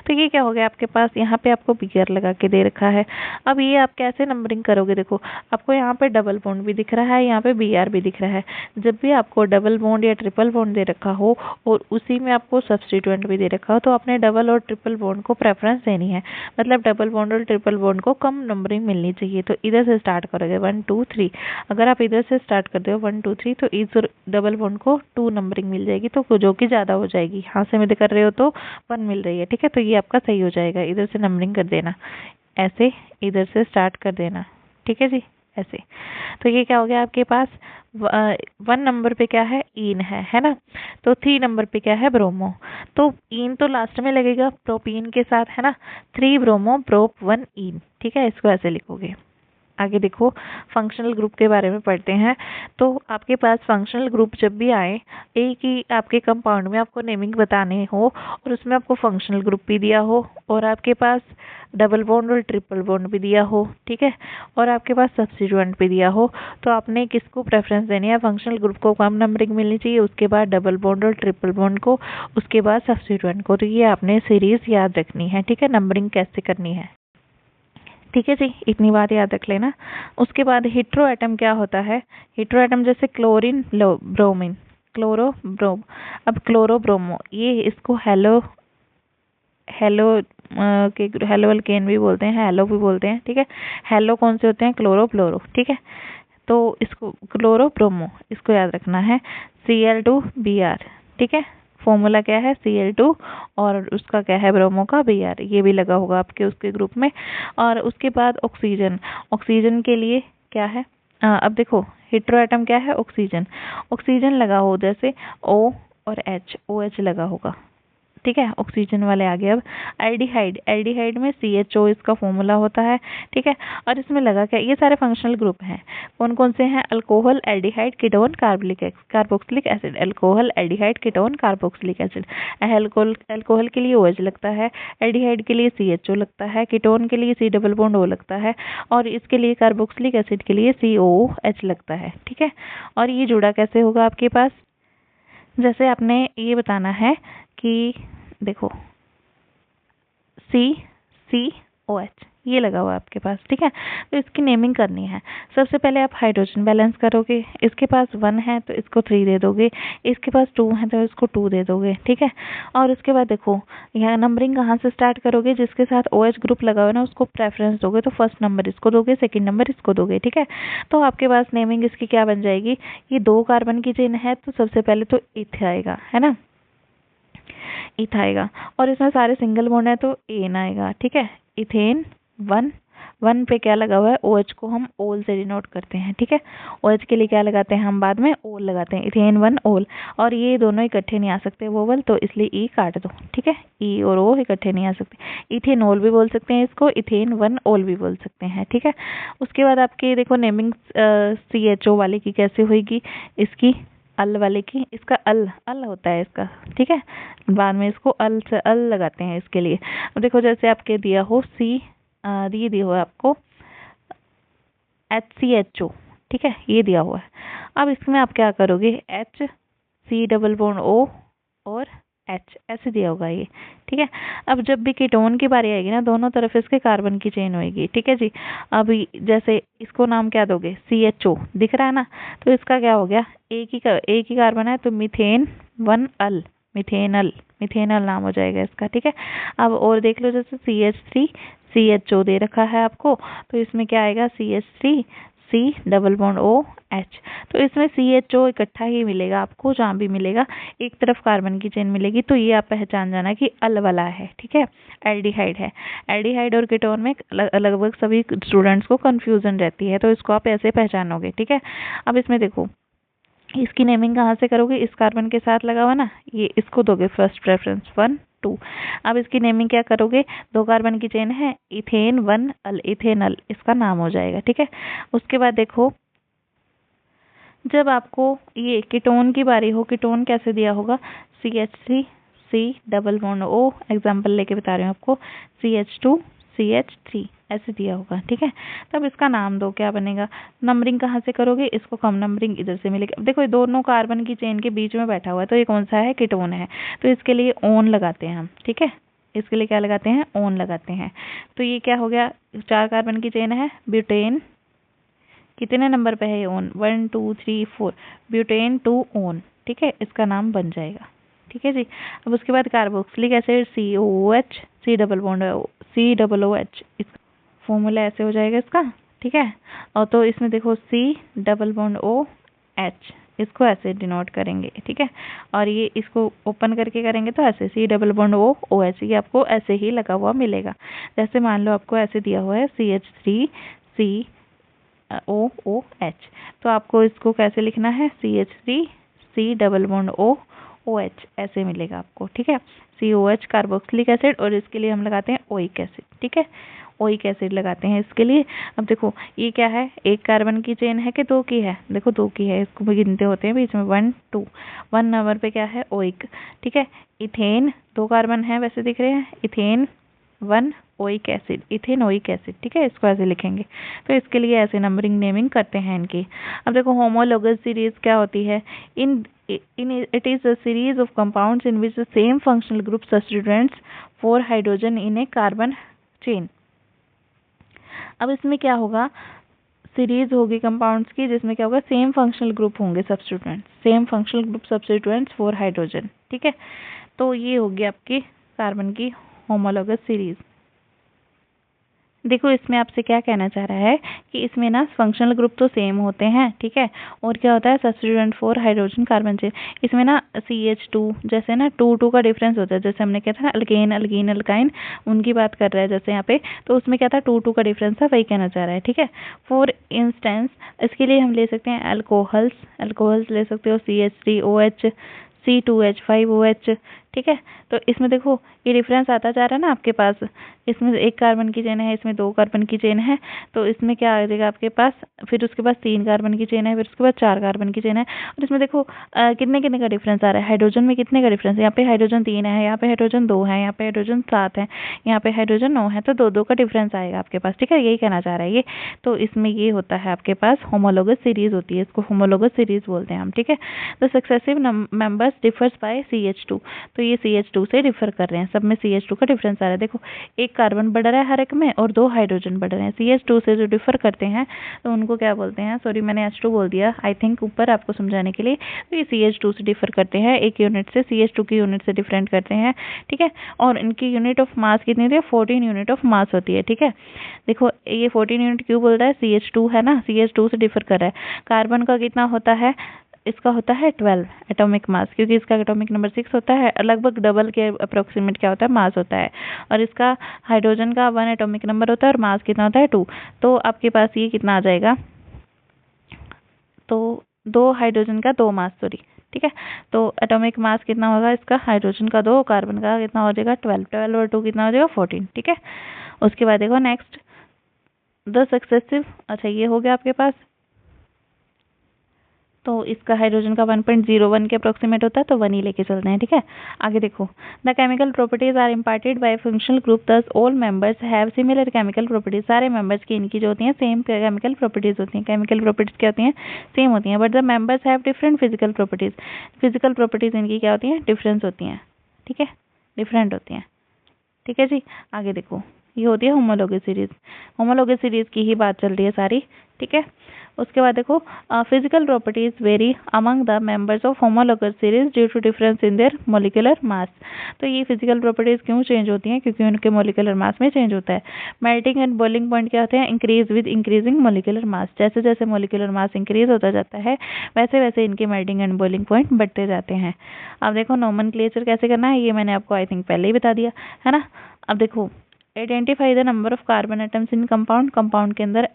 तो ये क्या हो गया आपके पास, यहाँ पे आपको Br लगा के दे रखा है। अब ये आप कैसे नंबरिंग करोगे, देखो आपको यहाँ पे डबल बॉन्ड भी दिख रहा है, यहाँ पे Br भी दिख रहा है। जब भी आपको डबल बॉन्ड या ट्रिपल बॉन्ड दे रखा हो और उसी में आपको सब्स्टिट्यूएंट भी दे रखा हो तो आपने डबल और ट्रिपल बॉन्ड को प्रेफरेंस देनी है। मतलब डबल बॉन्ड और ट्रिपल बॉन्ड को कम नंबरिंग मिलनी चाहिए। तो इधर से स्टार्ट करोगे 1 2 3। अगर आप इधर से स्टार्ट करते हो 1 2 3 तो इस डबल बॉन्ड को 2 नंबरिंग मिल जाएगी, तो जो कि ज्यादा हो जाएगी। यहाँ से मैं कर रहे हो तो 1 मिल रही है, ठीक है। तो ये आपका सही हो जाएगा, इधर से नंबरिंग कर देना, ऐसे इधर से स्टार्ट कर देना, ठीक है जी, ऐसे। तो ये क्या हो गया आपके पास, 1 नंबर पे क्या है, ईन है ना। तो 3 नंबर पे क्या है, ब्रोमो। तो ईन तो लास्ट में लगेगा प्रोपीन के साथ, है ना। 3 ब्रोमो प्रोप 1 ईन, ठीक है। इसको ऐसे लिखोगे। आगे देखो फंक्शनल ग्रुप के बारे में पढ़ते हैं। तो आपके पास फंक्शनल ग्रुप जब भी आए, एक ही आपके कंपाउंड में आपको नेमिंग बताने हो और उसमें आपको फंक्शनल ग्रुप भी दिया हो और आपके पास डबल बॉन्ड और ट्रिपल बॉन्ड भी दिया हो, ठीक है, और आपके पास सब्स्टिट्यूएंट भी दिया हो, तो आपने किसको प्रेफरेंस देनी है, फंक्शनल ग्रुप को कम नंबरिंग मिलनी चाहिए, उसके बाद डबल बॉन्ड और ट्रिपल बॉन्ड को, उसके बाद सब्स्टिट्यूएंट को। तो ये आपने सीरीज याद रखनी है, ठीक है, नंबरिंग कैसे करनी है, ठीक है जी। इतनी बात याद रख लेना। उसके बाद हेटेरो एटम क्या होता है, हेटेरो एटम जैसे क्लोरीन ब्रोमीन, क्लोरो ब्रोम। अब क्लोरो ब्रोमो, ये इसको हेलो अल्केन भी बोलते हैं, हेलो भी बोलते हैं, ठीक है। हेलो कौन से होते हैं, क्लोरो फ्लोरो, ठीक है। तो इसको क्लोरो ब्रोमो इसको याद रखना है। Cl2Br, ठीक है। फॉर्मूला क्या है, Cl2 और उसका क्या है, ब्रोमो का Br, ये भी लगा होगा आपके उसके ग्रुप में। और उसके बाद ऑक्सीजन, ऑक्सीजन के लिए क्या है, अब देखो हेटेरो एटम क्या है, ऑक्सीजन। ऑक्सीजन लगा हो जैसे O और H, OH लगा होगा, ठीक है। ऑक्सीजन वाले आ गए। अब एल्डिहाइड, एल्डिहाइड में CHO इसका फॉर्मूला होता है, ठीक है। और इसमें लगा क्या, ये सारे फंक्शनल ग्रुप हैं, कौन कौन से हैं, alcohol aldehyde ketone carboxylic acid, alcohol aldehyde ketone carboxylic acid. Alcohol के लिए OH लगता है, एल्डिहाइड के लिए CHO लगता है, कीटोन के लिए C डबल बॉन्ड O लगता है, और इसके लिए कार्बोक्सिलिक एसिड के लिए COOH लगता है, ठीक है। और ये जुड़ा कैसे होगा आपके पास, जैसे आपने ये बताना है कि देखो CCOH ये लगा हुआ है आपके पास, ठीक है। तो इसकी नेमिंग करनी है। सबसे पहले आप हाइड्रोजन बैलेंस करोगे, इसके पास 1 है तो इसको 3 दे दोगे, इसके पास 2 है तो इसको 2 दे दोगे, ठीक है। और उसके बाद देखो यहाँ नंबरिंग कहाँ से स्टार्ट करोगे, जिसके साथ OH ग्रुप लगा हुआ है ना उसको प्रेफरेंस दोगे, तो फर्स्ट नंबर इसको दोगे, सेकंड नंबर इसको दोगे, ठीक है। तो आपके पास नेमिंग इसकी क्या बन जाएगी, ये 2 कार्बन की चेन है तो सबसे पहले तो इथ आएगा, है ना। इथ आएगा। और इसमें सारे सिंगल बॉन्ड है तो एन आएगा, ठीक है। इथेन 1, 1 पे क्या लगा हुआ है, OH को हम ओल से डिनोट करते हैं, ठीक है। OH के लिए क्या लगाते हैं हम बाद में, ओल लगाते हैं, इथेन 1 ओल। और ये दोनों इकट्ठे नहीं आ सकते वोवल, तो इसलिए ई काट दो, ठीक है। ई और ओ इकट्ठे नहीं आ सकते। इथेनॉल भी बोल सकते हैं इसको, इथेन 1 ओल भी बोल सकते हैं, ठीक है। उसके बाद आपके देखो नेमिंग CHO वाले की कैसे होगी, इसकी अल वाले की, इसका अल अल होता है इसका, ठीक है। बाद में इसको अल से अल लगाते हैं इसके लिए। अब देखो जैसे आपके दिया हो ये दिया हुआ है आपको HCHO, ठीक है, ये दिया हुआ है। अब इसमें आप क्या करोगे, H C double bond O और H ऐसे दिया होगा ये, ठीक है। अब जब भी कीटोन की बारी आएगी ना, दोनों तरफ इसके कार्बन की चेन होगी, ठीक है जी। अब जैसे इसको नाम क्या दोगे, CHO दिख रहा है ना, तो इसका क्या हो गया, एक ही कार्बन है तो मीथेन 1 अल, मिथेनल नाम हो जाएगा इसका, ठीक है। अब और देख लो जैसे CH3 CHO दे रखा है आपको, तो इसमें क्या आएगा, CH3 C double bond OH। तो इसमें CHO इकट्ठा ही मिलेगा आपको, जहाँ भी मिलेगा एक तरफ कार्बन की चेन मिलेगी, तो ये आप पहचान जाना कि अल वाला है, ठीक है, एल्डिहाइड है। एल्डिहाइड और कीटोन में लगभग सभी स्टूडेंट्स को कंफ्यूजन रहती है, तो इसको आप ऐसे पहचानोगे, ठीक है। अब इसमें देखो इसकी नेमिंग कहाँ से करोगे, इस कार्बन के साथ लगा हुआ ना, ये इसको दोगे फर्स्ट प्रेफरेंस 1 2। अब इसकी नेमिंग क्या करोगे, 2 कार्बन की चेन है, इथेन 1 अल, इथेनल इसका नाम हो जाएगा, ठीक है। उसके बाद देखो जब आपको ये कीटोन की बारी हो, कीटोन कैसे दिया होगा, CH3 C double bond O, example लेके बता रही हूँ आपको, CH2 CH3 ऐसे दिया होगा, ठीक है। तब इसका नाम दो, क्या बनेगा, नंबरिंग कहाँ से करोगे, इसको कम नंबरिंग इधर से मिलेगी। अब देखो ये दोनों कार्बन की चेन के बीच में बैठा हुआ है, तो ये कौन सा है, कीटोन है, तो इसके लिए ओन लगाते हैं हम, ठीक है। इसके लिए क्या लगाते हैं, ओन लगाते हैं। तो ये क्या हो गया, 4 कार्बन की चेन है, ब्यूटेन कितने नंबर पे है ये ओन, 1 2 3 4, ब्यूटेन 2 ओन, ठीक है, इसका नाम बन जाएगा, ठीक है जी। अब उसके बाद carboxylic acid COOH C double bond COOH, इस फॉर्मूला ऐसे हो जाएगा इसका, ठीक है। और तो इसमें देखो C डबल बॉन्ड OH, इसको ऐसे डिनोट करेंगे, ठीक है। और ये इसको ओपन करके करेंगे तो ऐसे C डबल बॉन्ड OH, ये आपको ऐसे ही लगा हुआ मिलेगा। जैसे मान लो आपको ऐसे दिया हुआ है CH3 C OOH, तो आपको इसको कैसे लिखना है, CH3 C double bond OH ऐसे मिलेगा आपको, ठीक है। COH कार्बोक्सिलिक एसिड, और इसके लिए हम लगाते हैं ओइक एसिड, ठीक है, ओइक एसिड लगाते हैं इसके लिए। अब देखो ये क्या है, एक कार्बन की चेन है कि 2 की है, देखो 2 की है, इसको भी गिनते होते हैं बीच में 1 2, 1 नंबर पे क्या है, ओइक, ठीक है। इथेन 2 कार्बन है वैसे दिख रहे हैं, ethane 1 oic acid, ethane oic acid, ठीक है, इसको ऐसे लिखेंगे। तो इसके लिए ऐसे नंबरिंग नेमिंग करते हैं इनकी। अब देखो होमोलोगस सीरीज क्या होती है, it is a series of compounds in which the same functional group substitutes 4 hydrogen in a carbon chain। अब इसमें क्या होगा, सीरीज होगी कंपाउंड्स की जिसमें क्या होगा, सेम फंक्शनल ग्रुप होंगे substituents, same functional group substituents 4 hydrogen, ठीक है। तो ये होगी आपकी कार्बन की होमोलोगस सीरीज। देखो इसमें आपसे क्या कहना चाह रहा है कि इसमें ना फंक्शनल ग्रुप तो सेम होते हैं, ठीक है, और क्या होता है सब्स्टिट्यूएंट 4 हाइड्रोजन कार्बन चेन। इसमें ना CH2 जैसे ना 2 का डिफरेंस होता है, जैसे हमने क्या था ना अल्केन अल्कीन अल्काइन, उनकी बात कर रहा है जैसे यहाँ पे, तो उसमें क्या था 2 का डिफरेंस था, वही कहना चाह रहा है, ठीक है। फॉर इंस्टेंस इसके लिए हम ले सकते हैं अल्कोहल्स ले सकते हो, CH3OH C2H5OH, ठीक है। तो इसमें देखो ये डिफरेंस आता जा रहा है ना आपके पास, इसमें 1 कार्बन की चेन है, इसमें 2 कार्बन की चेन है, तो इसमें क्या आ जाएगा आपके पास, फिर उसके बाद 3 कार्बन की चेन है, फिर उसके बाद 4 कार्बन की चेन है। और इसमें देखो कितने कितने का डिफरेंस आ रहा है, हाइड्रोजन में कितने का डिफरेंस है, यहाँ पे हाइड्रोजन 3 है, यहाँ पे हाइड्रोजन 2 है, यहाँ पे हाइड्रोजन 7 है, यहाँ पे हाइड्रोजन 9 है, तो 2 का डिफरेंस आएगा आपके पास, ठीक है, यही कहना चाह रहा है ये। तो इसमें ये होता है आपके पास होमोलोगस सीरीज होती है, इसको होमोलोगस सीरीज बोलते हैं हम, ठीक है। तो successive members differs bye CH2, तो ये CH2 से डिफर कर रहे हैं, सब में CH2 का डिफरेंस आ रहा है। देखो 1 कार्बन बढ़ रहा है हर एक में और 2 हाइड्रोजन बढ़ रहे हैं, CH2 से जो डिफर करते हैं तो उनको क्या बोलते हैं, सॉरी मैंने H2 बोल दिया आई थिंक ऊपर आपको समझाने के लिए। तो ये CH2 से डिफर करते हैं, एक यूनिट से, CH2 की यूनिट से डिफरेंट करते हैं, ठीक है। और इनकी यूनिट ऑफ मास कितनी होती है, 14 यूनिट ऑफ मास होती है, ठीक है। देखो ये 14 यूनिट क्यों बोल रहा है, CH2 है ना, CH2 से डिफर कर रहा है। कार्बन का कितना होता है, इसका होता है 12 एटॉमिक मास, क्योंकि इसका एटॉमिक नंबर 6 होता है, लगभग डबल के अप्रोक्सीमेट क्या होता है, मास होता है। और इसका हाइड्रोजन का 1 एटॉमिक नंबर होता है और मास कितना होता है 2। तो आपके पास ये कितना आ जाएगा, तो 2 हाइड्रोजन का 2 मास, सॉरी, ठीक है। तो एटॉमिक मास कितना होगा इसका, हाइड्रोजन का 2, कार्बन का कितना हो जाएगा 12 और 2 कितना हो जाएगा 14, ठीक है। उसके बाद देखो नेक्स्ट द सक्सेसिव, अच्छा ये हो गया आपके पास। तो इसका हाइड्रोजन का 1.01 के अप्रोक्सीमेट होता है, तो 1 ही लेके चलते हैं, ठीक है। आगे देखो, the chemical properties are imparted by functional group, thus all members have similar chemical properties. सारे मेंबर्स की इनकी जो होती हैं सेम केमिकल प्रॉपर्टीज होती हैं। केमिकल प्रॉपर्टीज क्या होती हैं, सेम होती हैं, but the members have different physical properties. Physical properties इनकी क्या होती हैं, डिफरेंस होती हैं, ठीक है, डिफरेंट होती हैं, ठीक है जी। आगे देखो, ये होती है होमोलोगस सीरीज। होमोलोगस सीरीज की ही बात चल रही है सारी, ठीक है। उसके बाद देखो, physical properties vary among the members of homologous series due to difference in their molecular mass. तो ये फिजिकल प्रॉपर्टीज क्यों चेंज होती हैं, क्योंकि उनके मोलिकुलर मास में चेंज होता है। मेल्टिंग एंड बॉइलिंग पॉइंट क्या होते हैं, increase with increasing molecular mass. जैसे जैसे मोलिकुलर मास इंक्रीज होता जाता है, वैसे वैसे इनके मेल्टिंग एंड बॉइलिंग पॉइंट बढ़ते जाते हैं। अब देखो नोमेनक्लेचर कैसे करना है, ये मैंने आपको आई थिंक पहले ही बता दिया है ना। अब देखो, identify the number of carbon atoms in compound. Compound के अंदर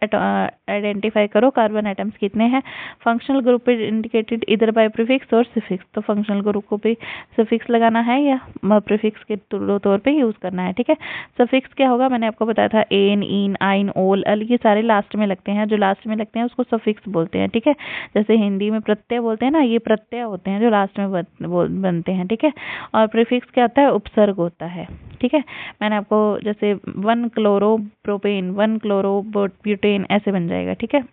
आइडेंटिफाई करो कार्बन एटम्स कितने हैं। फंक्शनल ग्रुप इज इंडिकेटेड इधर बाय प्रीफिक्स और सफिक्स। तो फंक्शनल ग्रुप को भी सफिक्स लगाना है या प्रीफिक्स के तौर पे यूज करना है, ठीक है। सफिक्स क्या होगा, मैंने आपको बताया था, एन, इन, आइन, ओल, अल, ये सारे लास्ट में लगते हैं। जो लास्ट में लगते हैं उसको सफिक्स बोलते हैं, ठीक है। जैसे हिंदी में प्रत्यय बोलते हैं ना, ये प्रत्यय होते हैं जो लास्ट में बनते हैं, ठीक है। और प्रीफिक्स क्या होता है, उपसर्ग होता है, ठीक है। मैंने आपको जैसे 1 क्लोरो प्रोपेन, 1 क्लोरो ब्यूटेन ऐसे बन जाएगा, ठीक है।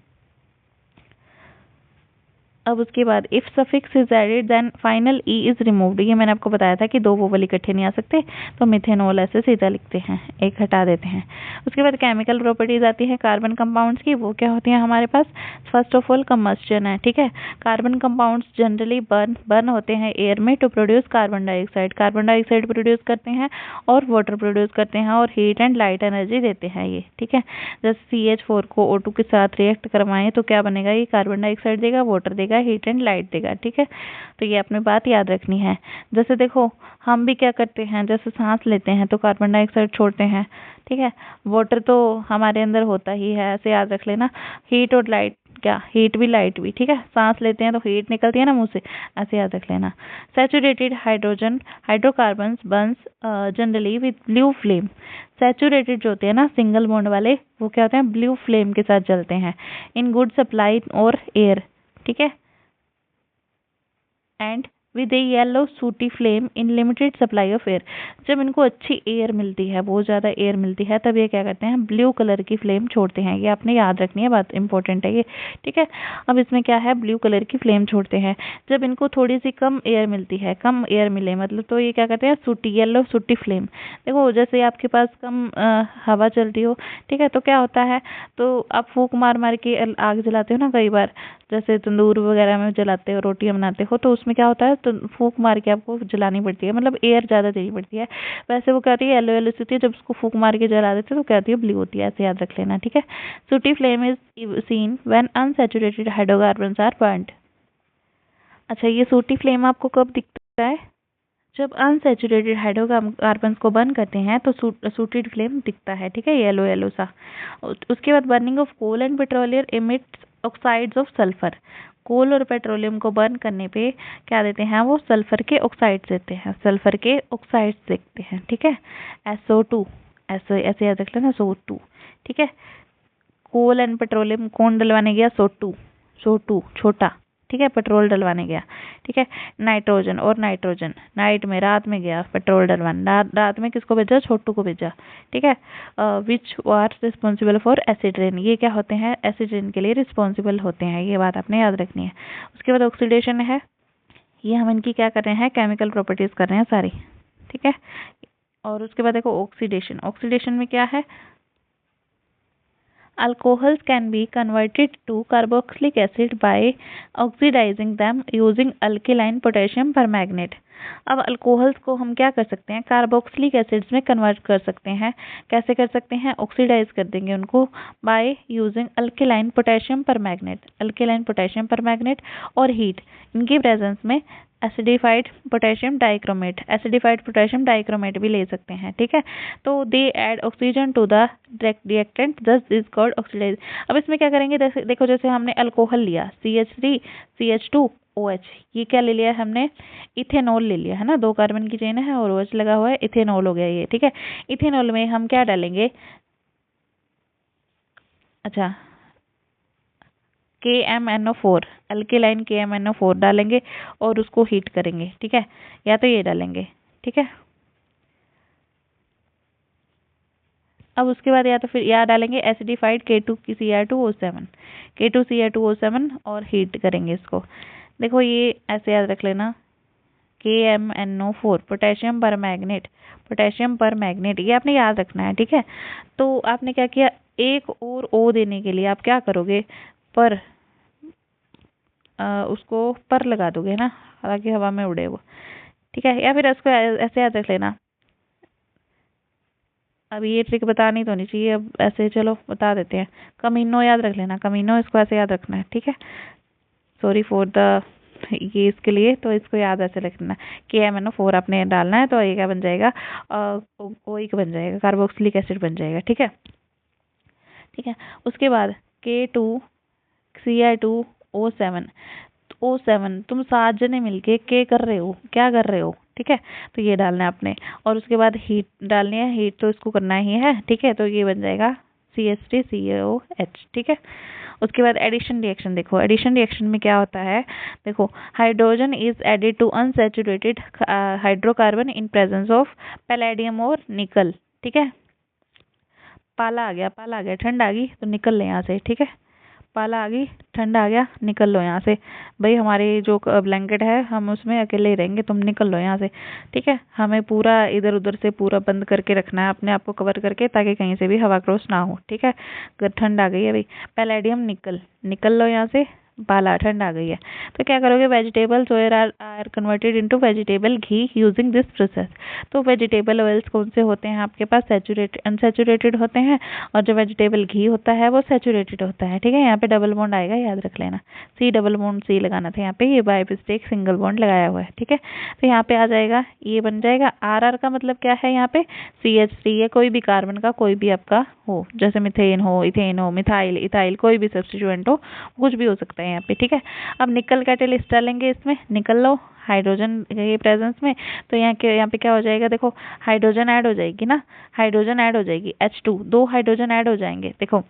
अब उसके बाद if suffix is added then final e is removed. ये मैंने आपको बताया था कि 2 वोवल इकट्ठे नहीं आ सकते, तो मिथेनॉल ऐसे सीधा लिखते हैं, एक हटा देते हैं। उसके बाद केमिकल प्रॉपर्टीज आती है कार्बन कंपाउंड्स की। वो क्या होती हैं हमारे पास, फर्स्ट ऑफ ऑल कंबस्शन है, ठीक है। कार्बन कंपाउंड्स जनरली बर्न होते हैं एयर में to produce carbon dioxide. Carbon dioxide produce करते हैं और वाटर प्रोड्यूस करते हैं और हीट एंड लाइट एनर्जी देते हैं ये, ठीक है। जैसे CH4 को O2 के साथ रिएक्ट करवाएं तो क्या बनेगा, ये कार्बन डाइऑक्साइड देगा, वाटर देगा, हीट एंड लाइट देगा, ठीक है। तो ये अपने बात याद रखनी है। जैसे देखो, हम भी क्या करते हैं, जैसे सांस लेते हैं तो कार्बन डाइऑक्साइड छोड़ते हैं, ठीक है। वाटर तो हमारे अंदर होता ही है, ऐसे याद रख लेना। हीट और लाइट, क्या हीट भी लाइट भी, ठीक है। सांस लेते हैं तो हीट निकलती है ना मुंह से, ऐसे याद रख लेना। Saturated hydrogen hydrocarbons Burns generally with blue flame. Saturated जो होते हैं ना, सिंगल बॉन्ड वाले, वो क्या होते हैं, ब्लू फ्लेम के साथ जलते हैं इन गुड सप्लाई और एयर, ठीक है। एंड विद ए येलो सूटी flame in limited supply of air. जब इनको अच्छी एयर मिलती है, बहुत ज़्यादा एयर मिलती है, तब ये क्या करते हैं, ब्लू कलर की फ्लेम छोड़ते हैं। ये आपने याद रखनी है, बात इंपॉर्टेंट है ये, ठीक है। अब इसमें क्या है, ब्लू कलर की फ्लेम छोड़ते हैं। जब इनको थोड़ी सी कम एयर मिलती है, कम एयर मिले मतलब, तो ये क्या करते हैं, सूटी, येलो सूटी फ्लेम। देखो जैसे आपके पास कम हवा चलती हो, ठीक है, तो क्या होता है, तो आप फूंक मार मार के आग जलाते हो ना कई बार, जैसे तंदूर वगैरह में जलाते हो, रोटियां बनाते हो, तो उसमें क्या होता है, तो फूंक मार के आपको जलानी पड़ती है, मतलब एयर ज़्यादा देनी पड़ती है। वैसे वो क्या होती है, येलो येलो सी होती है, जब उसको फूंक मार के जला देते हैं तो क्या होती है, ब्लू होती है, ऐसे याद रख लेना, ठीक है। Sooty flame is seen when unsaturated hydrocarbons are burned. अच्छा, ये सूटी फ्लेम आपको कब दिखता है, जब अनसैचुरेटेड हाइड्रोकार्बन्स को बर्न करते हैं तो सूटेड फ्लेम दिखता है, ठीक है, येलो येलो सा। उसके बाद burning of coal and petroleum emits oxides of sulphur. Coal और पेट्रोलियम को बर्न करने पे क्या देते हैं, वो सल्फर के ऑक्साइड्स देते हैं, सल्फर के ऑक्साइड्स देखते हैं, ठीक है। SO2, ऐसे ऐसे याद रख लेना, SO2, ठीक है। कोल एंड पेट्रोलियम कौन डलवाने गया, SO2 छोटा, ठीक है, पेट्रोल डलवाने गया, ठीक है। नाइट्रोजन और नाइट्रोजन नाइट में, रात में गया पेट्रोल डलवाने, रात में किसको भेजा, छोटू को भेजा, ठीक है। Which are responsible for acid rain. ये क्या होते हैं, एसिड रेन के लिए रिस्पॉन्सिबल होते हैं, ये बात आपने याद रखनी है। उसके बाद ऑक्सीडेशन है, ये हम इनकी क्या कर रहे हैं, केमिकल प्रॉपर्टीज कर रहे हैं सारी, ठीक है। और उसके बाद देखो ऑक्सीडेशन, ऑक्सीडेशन में क्या है, alcohols can be converted to carboxylic acid by oxidizing them using alkaline potassium permanganate. अब अल्कोहल्स को हम क्या कर सकते हैं, कार्बोक्सिलिक एसिड्स में कन्वर्ट कर सकते हैं। कैसे कर सकते हैं, ऑक्सीडाइज कर देंगे उनको by using alkaline potassium permanganate, alkaline potassium permanganate और हीट, इनकी प्रेजेंस में acidified potassium dichromate, acidified potassium dichromate भी ले सकते हैं। ठीक है, तो they add oxygen to the reactant, thus is called oxidise. अब इसमें क्या करेंगे, देखो जैसे हमने अल्कोहल लिया CH3 CH2 OH, ये क्या ले लिया हमने, इथेनॉल ले लिया है ना, 2 कार्बन की चेन है और OH लगा हुआ है, इथेनॉल हो गया ये। ठीक है, इथेनॉल में हम क्या डालेंगे, अच्छा KMNO4, अल्केलाइन KMNO4 डालेंगे और उसको हीट करेंगे। ठीक है, या तो ये डालेंगे। ठीक है, अब उसके बाद या तो फिर या डालेंगे एसिडिफाइड K2Cr2O7, K2Cr2O7 और हीट करेंगे इसको। देखो ये ऐसे याद रख लेना, KMNO4 potassium permanganate, potassium permanganate, ये आपने याद रखना है। ठीक है, तो आपने क्या किया, एक और O देने के लिए आप क्या करोगे, पर उसको पर लगा दोगे ना, हालांकि हवा में उड़े वो। ठीक है, या फिर इसको ऐसे याद रख लेना, अब ये ट्रिक बतानी तो नहीं चाहिए, अब ऐसे चलो बता देते हैं, कमीनो याद रख लेना, कमीनो, इसको ऐसे याद रखना है। ठीक है, सॉरी फॉर द ये इसके लिए, तो इसको याद ऐसे रखना, KMNO4 आपने डालना है, तो ये क्या बन जाएगा, OH बन जाएगा, कार्बोक्सिलिक एसिड बन जाएगा। ठीक है, ठीक है, उसके बाद K2Cr2O7, O7 तुम 7 जने मिलके के कर रहे हो, क्या कर रहे हो। ठीक है, तो ये डालना है आपने, और उसके बाद हीट डालनी है, हीट तो इसको करना ही है। ठीक है, तो ये बन जाएगा CH3COH। ठीक है, उसके बाद एडिशन रिएक्शन, देखो एडिशन रिएक्शन में क्या होता है, देखो hydrogen is added to unsaturated hydrocarbon in presence of palladium और निकल। ठीक है, पाला आ गया, पाला आ गया, ठंड आ गई तो निकल ले यहाँ से। ठीक है, पाला आ गई, ठंड आ गया, निकल लो यहाँ से, भाई हमारी जो ब्लैंकेट है हम उसमें अकेले ही रहेंगे, तुम निकल लो यहाँ से। ठीक है, हमें पूरा इधर उधर से पूरा बंद करके रखना है, अपने आप को कवर करके, ताकि कहीं से भी हवा क्रॉस ना हो। ठीक है, अगर ठंड आ गई है भाई, पैलेडियम निकल लो यहाँ से, पाला ठंड आ गई है, तो क्या करोगे, vegetables oil are converted into vegetable ghee using this process. तो वेजिटेबल ऑयल्स कौन से होते हैं आपके पास, सैचुरेटेड अनसैचुरेटेड होते हैं, और जो वेजिटेबल घी होता है वो सैचुरेटेड होता है। ठीक है, यहाँ पे डबल बॉन्ड आएगा, याद रख लेना, C डबल बॉन्ड C लगाना था यहाँ पे, ये बाय मिस्टेक सिंगल बॉन्ड लगाया हुआ है। ठीक है, तो यहाँ पे आ जाएगा, ये बन जाएगा RR का मतलब क्या है, यहाँ पे CH3 है, कोई भी कार्बन का कोई भी आपका हो, जैसे मिथेन हो, इथेन हो, मिथाइल, इथाइल, कोई भी सब्स्टिट्यूएंट हो, कुछ भी हो सकता है यहाँ पे। ठीक है, अब निकल कैटेलिस्ट डालेंगे इसमें, निकल लो हाइड्रोजन के प्रेजेंस में, तो यहाँ पे क्या हो जाएगा, देखो हाइड्रोजन ऐड हो जाएगी ना, हाइड्रोजन ऐड हो जाएगी, H2, 2 हाइड्रोजन ऐड हो जाएंगे। देखो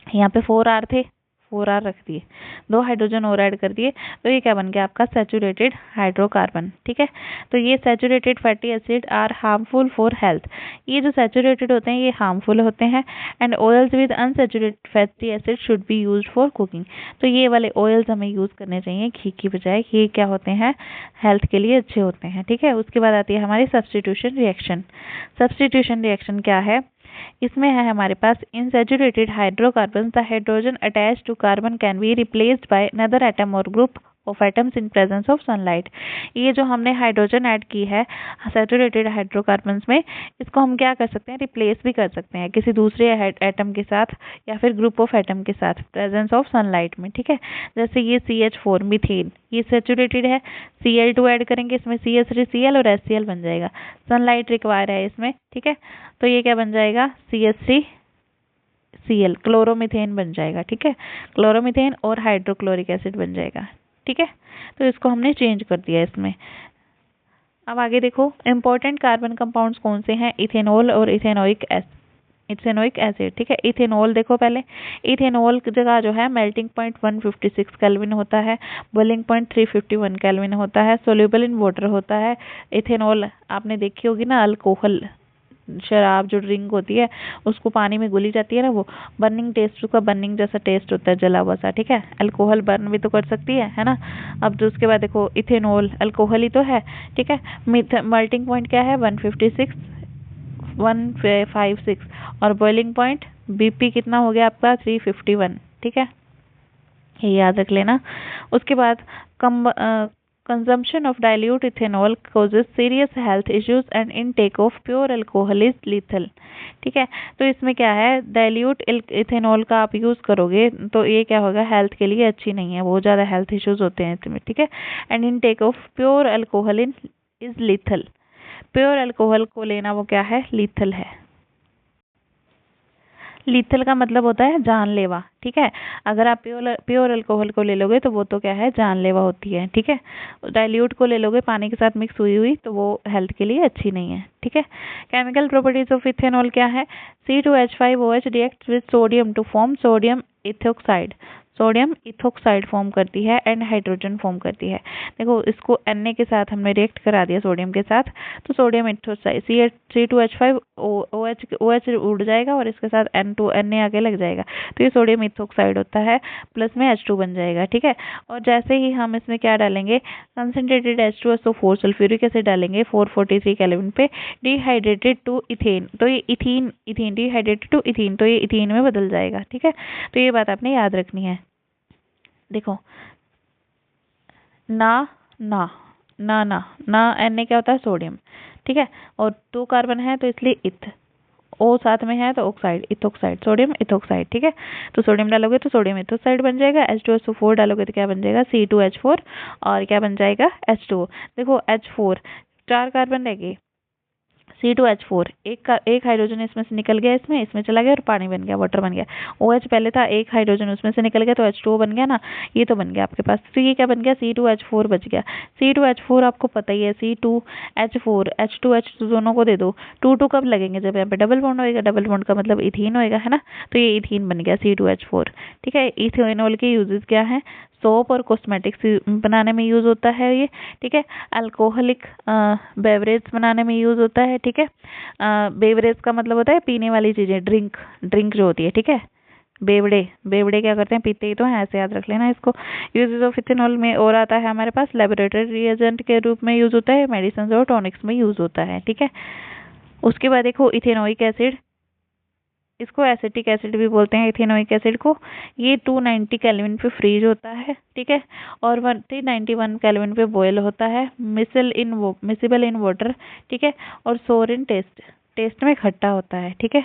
यहाँ पे 4R थे, 4R रख दिए, 2 हाइड्रोजन और ऐड कर दिए, तो ये क्या बन गया आपका, सैचुरेटेड हाइड्रोकार्बन। ठीक है, तो ये saturated fatty acid are harmful for health, ये जो सैचुरेटेड होते हैं ये हार्मफुल होते हैं। And oils with unsaturated fatty acid should be used for cooking, तो ये वाले ऑयल्स हमें यूज करने चाहिए घी की बजाय, ये क्या होते हैं, हेल्थ के लिए अच्छे होते हैं। ठीक है, उसके बाद आती है हमारी सब्स्टिट्यूशन रिएक्शन। सब्स्टिट्यूशन रिएक्शन क्या है, इसमें है हमारे पास in saturated hydrocarbon the hydrogen attach to carbon can be replaced by another atom और group of atoms in presence of sunlight. ये जो हमने हाइड्रोजन ऐड की है सैचुरेटेड हाइड्रोकार्बन्स में, इसको हम क्या कर सकते हैं, रिप्लेस भी कर सकते हैं किसी दूसरे एटम के साथ या फिर ग्रुप ऑफ एटम के साथ प्रेजेंस ऑफ सनलाइट में। ठीक है, जैसे ये CH4 मीथेन, ये सैचुरेटेड है, Cl2 ऐड करेंगे इसमें, CH3Cl और HCl बन जाएगा, सनलाइट रिक्वायर है इसमें। ठीक है, तो ये क्या बन जाएगा, CH3Cl, क्लोरोमीथेन बन जाएगा। ठीक है, क्लोरोमीथेन और हाइड्रोक्लोरिक एसिड बन जाएगा। ठीक है, तो इसको हमने चेंज कर दिया इसमें। अब आगे देखो इंपॉर्टेंट कार्बन कंपाउंड्स कौन से हैं, इथेनॉल और इथेनोइक एसिड। ठीक है, इथेनॉल देखो पहले, इथेनॉल की जगह जो है मेल्टिंग पॉइंट 156 केल्विन होता है, बॉइलिंग पॉइंट 351 केल्विन होता है, सोल्यूबल इन वाटर होता है। इथेनॉल आपने देखी होगी ना, अल्कोहल शराब जो ड्रिंक होती है उसको पानी में घुली जाती है ना, वो बर्निंग टेस्ट, उसका बर्निंग जैसा टेस्ट होता है, जला हुआ सा। ठीक है, अल्कोहल बर्न भी तो कर सकती है ना। अब जो उसके बाद देखो इथेनॉल अल्कोहल ही तो है। ठीक है, मेल्टिंग पॉइंट क्या है, 156 और बॉइलिंग पॉइंट BP कितना हो गया आपका, 351। ठीक है, ये याद रख लेना। उसके बाद consumption of dilute ethanol causes serious health issues and intake of pure alcohol is lethal। ठीक है, तो इसमें क्या है, डाइल्यूट इथेनॉल का आप यूज़ करोगे तो ये क्या होगा, हेल्थ के लिए अच्छी नहीं है, बहुत ज़्यादा हेल्थ इश्यूज होते हैं इसमें। ठीक है, and intake of pure alcohol is lethal. Pure alcohol को लेना वो क्या है, लीथल है। लीथल का मतलब होता है जानलेवा। ठीक है, अगर आप प्योर अल्कोहल को ले लोगे तो वो तो क्या है, जानलेवा होती है। ठीक है, डाइल्यूट को ले लोगे पानी के साथ मिक्स हुई हुई तो वो हेल्थ के लिए अच्छी नहीं है। ठीक है, केमिकल प्रॉपर्टीज ऑफ इथेनॉल क्या है, C2H5OH react with sodium to form sodium ethoxide. Sodium ethoxide form करती है एंड हाइड्रोजन फॉर्म करती है। देखो इसको Na के साथ हमने रिएक्ट करा दिया सोडियम के साथ, तो सोडियम इथोक्साइड C2H5OH उड़ जाएगा और इसके साथ Na आगे लग जाएगा, तो ये सोडियम इथोक्साइड होता है, प्लस में H2 बन जाएगा। ठीक है, और जैसे ही हम इसमें क्या डालेंगे, कंसनट्रेटेड H2SO4 सल्फ्यूरिक एसिड डालेंगे 443 केल्विन पे, डिहाइड्रेटेड टू इथेन, तो ये इथीन डिहाइड्रेटेड टू इथीन, तो ये इथीन में बदल जाएगा। ठीक है, तो ये बात आपने याद रखनी है। देखो ना ना ना ना ना Na क्या होता है, सोडियम। ठीक है, और 2 कार्बन है तो इसलिए इथ, O साथ में है तो ऑक्साइड, इथोक्साइड, सोडियम इथोक्साइड। ठीक है, तो सोडियम डालोगे तो सोडियम इथोक्साइड बन जाएगा, H2SO4 डालोगे तो क्या बन जाएगा, C2H4, और क्या बन जाएगा, H2O। देखो H4, 4 कार्बन रह गए, C2H4, एक हाइड्रोजन इसमें से निकल गया, इसमें चला गया और पानी बन गया, वाटर बन गया। OH पहले था, एक हाइड्रोजन उसमें से निकल गया तो H2O बन गया ना, ये तो बन गया आपके पास। तो ये क्या बन गया, C2H4 बच गया। C2H4 आपको पता ही है, C2H4 H2 दोनों को दे दो, 2 कब लगेंगे, जब यहाँ पे डबल बॉन्ड होएगा, डबल बॉन्ड का मतलब इथीन होएगा, है ना, तो ये इथीन बन गया C2H4। ठीक है, इथेनॉल के यूजेस क्या है, सोप और कॉस्मेटिक्स बनाने में यूज होता है ये। ठीक है, अल्कोहलिक बेवरेज बनाने में यूज होता है। ठीक है, बेवरेज का मतलब होता है पीने वाली चीजें, ड्रिंक जो होती है। ठीक है, बेवड़े क्या करते हैं, पीते ही तो हैं, ऐसे याद रख लेना इसको। यूजेस ऑफ इथेनॉल में और आता है हमारे पास, लेबोरेटरी रिएजेंट के रूप में यूज होता है, मेडिसिन और टॉनिक्स में यूज होता है। ठीक है, उसके बाद देखो इथेनोइक एसिड, इसको एसिटिक एसिड भी बोलते हैं इथेनोइक एसिड को। ये 290 केल्विन पे फ्रीज होता है। ठीक है, और 391 केल्विन पे बॉयल होता है, मिसिबल इन वाटर। ठीक है, और सोर इन टेस्ट में खट्टा होता है। ठीक है,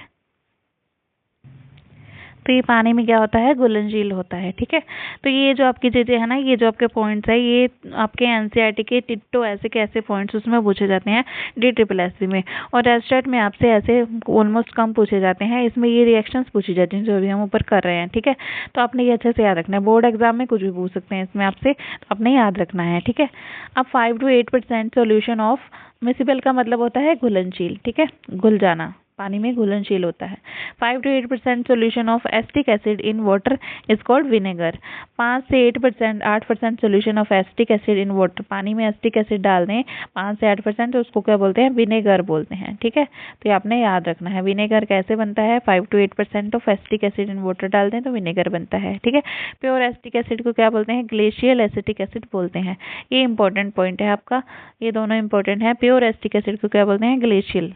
तो ये पानी में क्या होता है, घुलनशील होता है। ठीक है, तो ये जो आपकी चीजें है ना, ये जो आपके पॉइंट्स है, ये आपके एनसीईआरटी के टिट्टो ऐसे के ऐसे पॉइंट्स उसमें पूछे जाते हैं DSSS में, और एस्टेट में आपसे ऐसे ऑलमोस्ट कम पूछे जाते हैं। इसमें ये रिएक्शंस पूछी जाती हैं जो अभी हम ऊपर कर रहे हैं। ठीक है, तो आपने ये अच्छे से याद रखना है, बोर्ड एग्जाम में कुछ भी पूछ सकते हैं इसमें आपसे, तो आपने याद रखना है। ठीक है, अब 5 to 8% सोल्यूशन ऑफ मिसिबल का मतलब होता है घुलनशील। ठीक है, घुल जाना, पानी में घुलनशील होता है। 5 to 8% solution of acetic acid in water is called vinegar. 5 से 8% solution of acetic acid in water, पानी में एसिटिक एसिड डाल दें 5 से 8%, तो उसको क्या बोलते हैं, विनेगर बोलते हैं। ठीक है, तो ये आपने याद रखना है, विनेगर कैसे बनता है, 5 to 8% of acetic acid in water डाल दें तो विनेगर बनता है। ठीक है, प्योर एसिटिक एसिड को क्या बोलते हैं, ग्लेशियल एसिटिक एसिड बोलते हैं। ये इंपॉर्टेंट पॉइंट है आपका, ये दोनों इंपॉर्टेंट है। प्योर एसिटिक एसिड को क्या बोलते हैं, ग्लेशियल।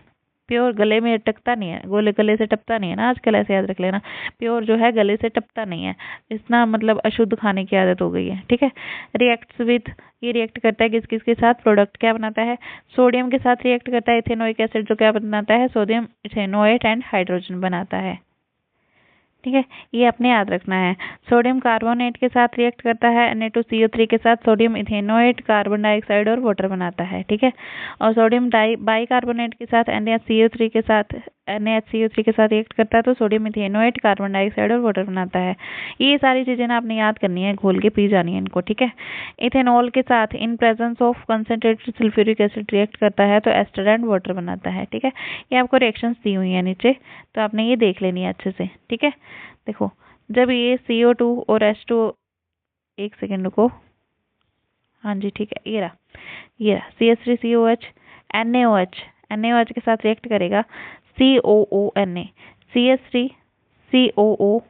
प्योर गले में टपकता नहीं है, गले से टपता नहीं है ना आजकल, ऐसे याद रख लेना, प्योर जो है गले से टपता नहीं है, इतना मतलब अशुद्ध खाने की आदत हो गई है। ठीक है, रिएक्ट्स विद, ये रिएक्ट करता है किस किस के साथ, प्रोडक्ट क्या बनाता है, सोडियम के साथ रिएक्ट करता है इथेनोइक एसिड, जो क्या बनाता है, सोडियम इथेनोएट एंड हाइड्रोजन बनाता है। ठीक है, ये अपने याद रखना है। सोडियम कार्बोनेट के साथ रिएक्ट करता है Na2CO3 के साथ, सोडियम इथेनोएट कार्बन डाइऑक्साइड और वाटर बनाता है। ठीक है, और सोडियम बाइकार्बोनेट के साथ NaCO3 के साथ रिएक्ट करता है तो सोडियम इथेनोएट कार्बन डाइऑक्साइड और वाटर बनाता है। ये सारी चीजें ना आपने याद करनी है, घोल के पी जानी है इनको। ठीक है, इथेनॉल के साथ इन presence of concentrated sulphuric acid react करता है तो एस्टर एंड वाटर बनाता है। ठीक है, ये आपको रिएक्शंस दी हुई है नीचे, तो आपने ये देख लेनी है अच्छे से। ठीक है, देखो जब ये CO2 और H2, एक सेकेंड रुको, हाँ जी ठीक है, ये रहा CH3COH NaOH के साथ रिएक्ट करेगा, COONA, CH3COO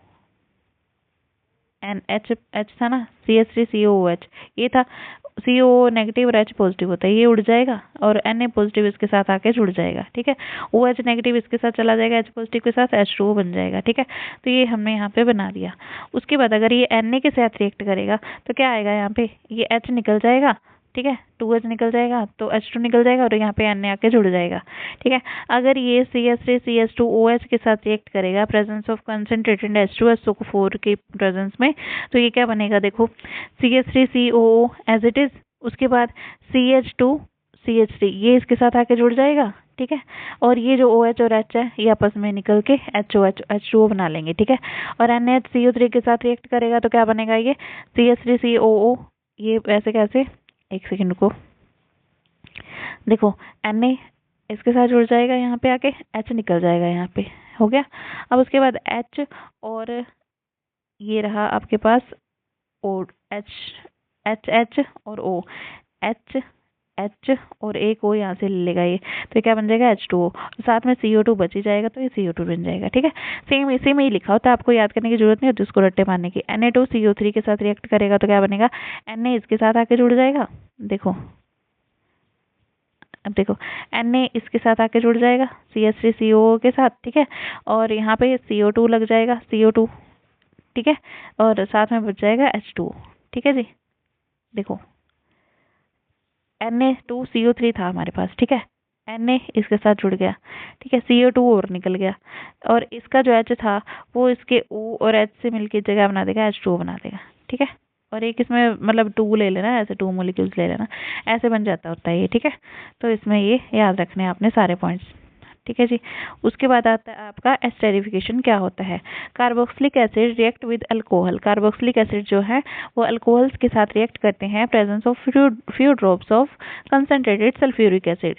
H था ना, CH3COOH, ये था, CO नेगेटिव और H पॉजिटिव होता है, ये उड़ जाएगा और Na पॉजिटिव इसके साथ आके जुड़ जाएगा। ठीक है, OH नेगेटिव इसके साथ चला जाएगा, H पॉजिटिव के साथ H2O बन जाएगा। ठीक है, तो ये हमने यहाँ पे बना दिया। उसके बाद अगर ये Na के साथ रिएक्ट करेगा तो क्या आएगा, यहाँ पे ये H निकल जाएगा ठीक है, 2H निकल जाएगा तो H2 निकल जाएगा और यहाँ पे Na आके जुड़ जाएगा। ठीक है, अगर ये CH3 CH2OH के साथ रिएक्ट करेगा प्रेजेंस ऑफ कंसंट्रेटेड H2SO4 के प्रेजेंस में, तो ये क्या बनेगा, देखो CH3COO एज इट इज, उसके बाद CH2 CH3 ये इसके साथ आके जुड़ जाएगा। ठीक है, और ये जो OH और H है ये आपस में निकल के HOH H2O बना लेंगे। ठीक है, और NaCO3 के साथ रिएक्ट करेगा तो क्या बनेगा, ये CH3COO, ये ऐसे कैसे, एक सेकंड को देखो, Na इसके साथ जुड़ जाएगा, यहाँ पे आके H निकल जाएगा, यहाँ पे हो गया। अब उसके बाद H और ये रहा आपके पास O, H और O, H और एक O यहाँ से ले लेगा ये, तो क्या बन जाएगा H2O, साथ में CO2 बच ही जाएगा तो ये CO2 बन जाएगा। ठीक है, सेम इसी में ही लिखा होता है, आपको याद करने की जरूरत नहीं होती उसको रट्टे मारने की। Na2CO3 के साथ रिएक्ट करेगा तो क्या बनेगा, Na इसके साथ आके जुड़ जाएगा, देखो अब देखो Na इसके साथ आके जुड़ जाएगा CH3COO के साथ। ठीक है, और यहाँ पे CO2 लग जाएगा, CO2। ठीक है, और साथ में बच जाएगा H2O। ठीक है जी, देखो Na2CO3 था हमारे पास। ठीक है, Na इसके साथ जुड़ गया। ठीक है, CO2 और निकल गया, और इसका जो H था वो इसके O और H से मिलकर जगह बना देगा, H2O बना देगा। ठीक है, और एक इसमें मतलब 2 ले लेना, ऐसे 2 मॉलिक्यूल्स ले लेना, ऐसे बन जाता होता है ये। ठीक है, तो इसमें ये याद रखने हैं आपने सारे पॉइंट्स। ठीक है जी, उसके बाद आता है आपका एस्टेरिफिकेशन। क्या होता है, carboxylic acid react with alcohol. Carboxylic acid जो है वो अल्कोहल्स के साथ रिएक्ट करते हैं presence of few drops of concentrated sulphuric acid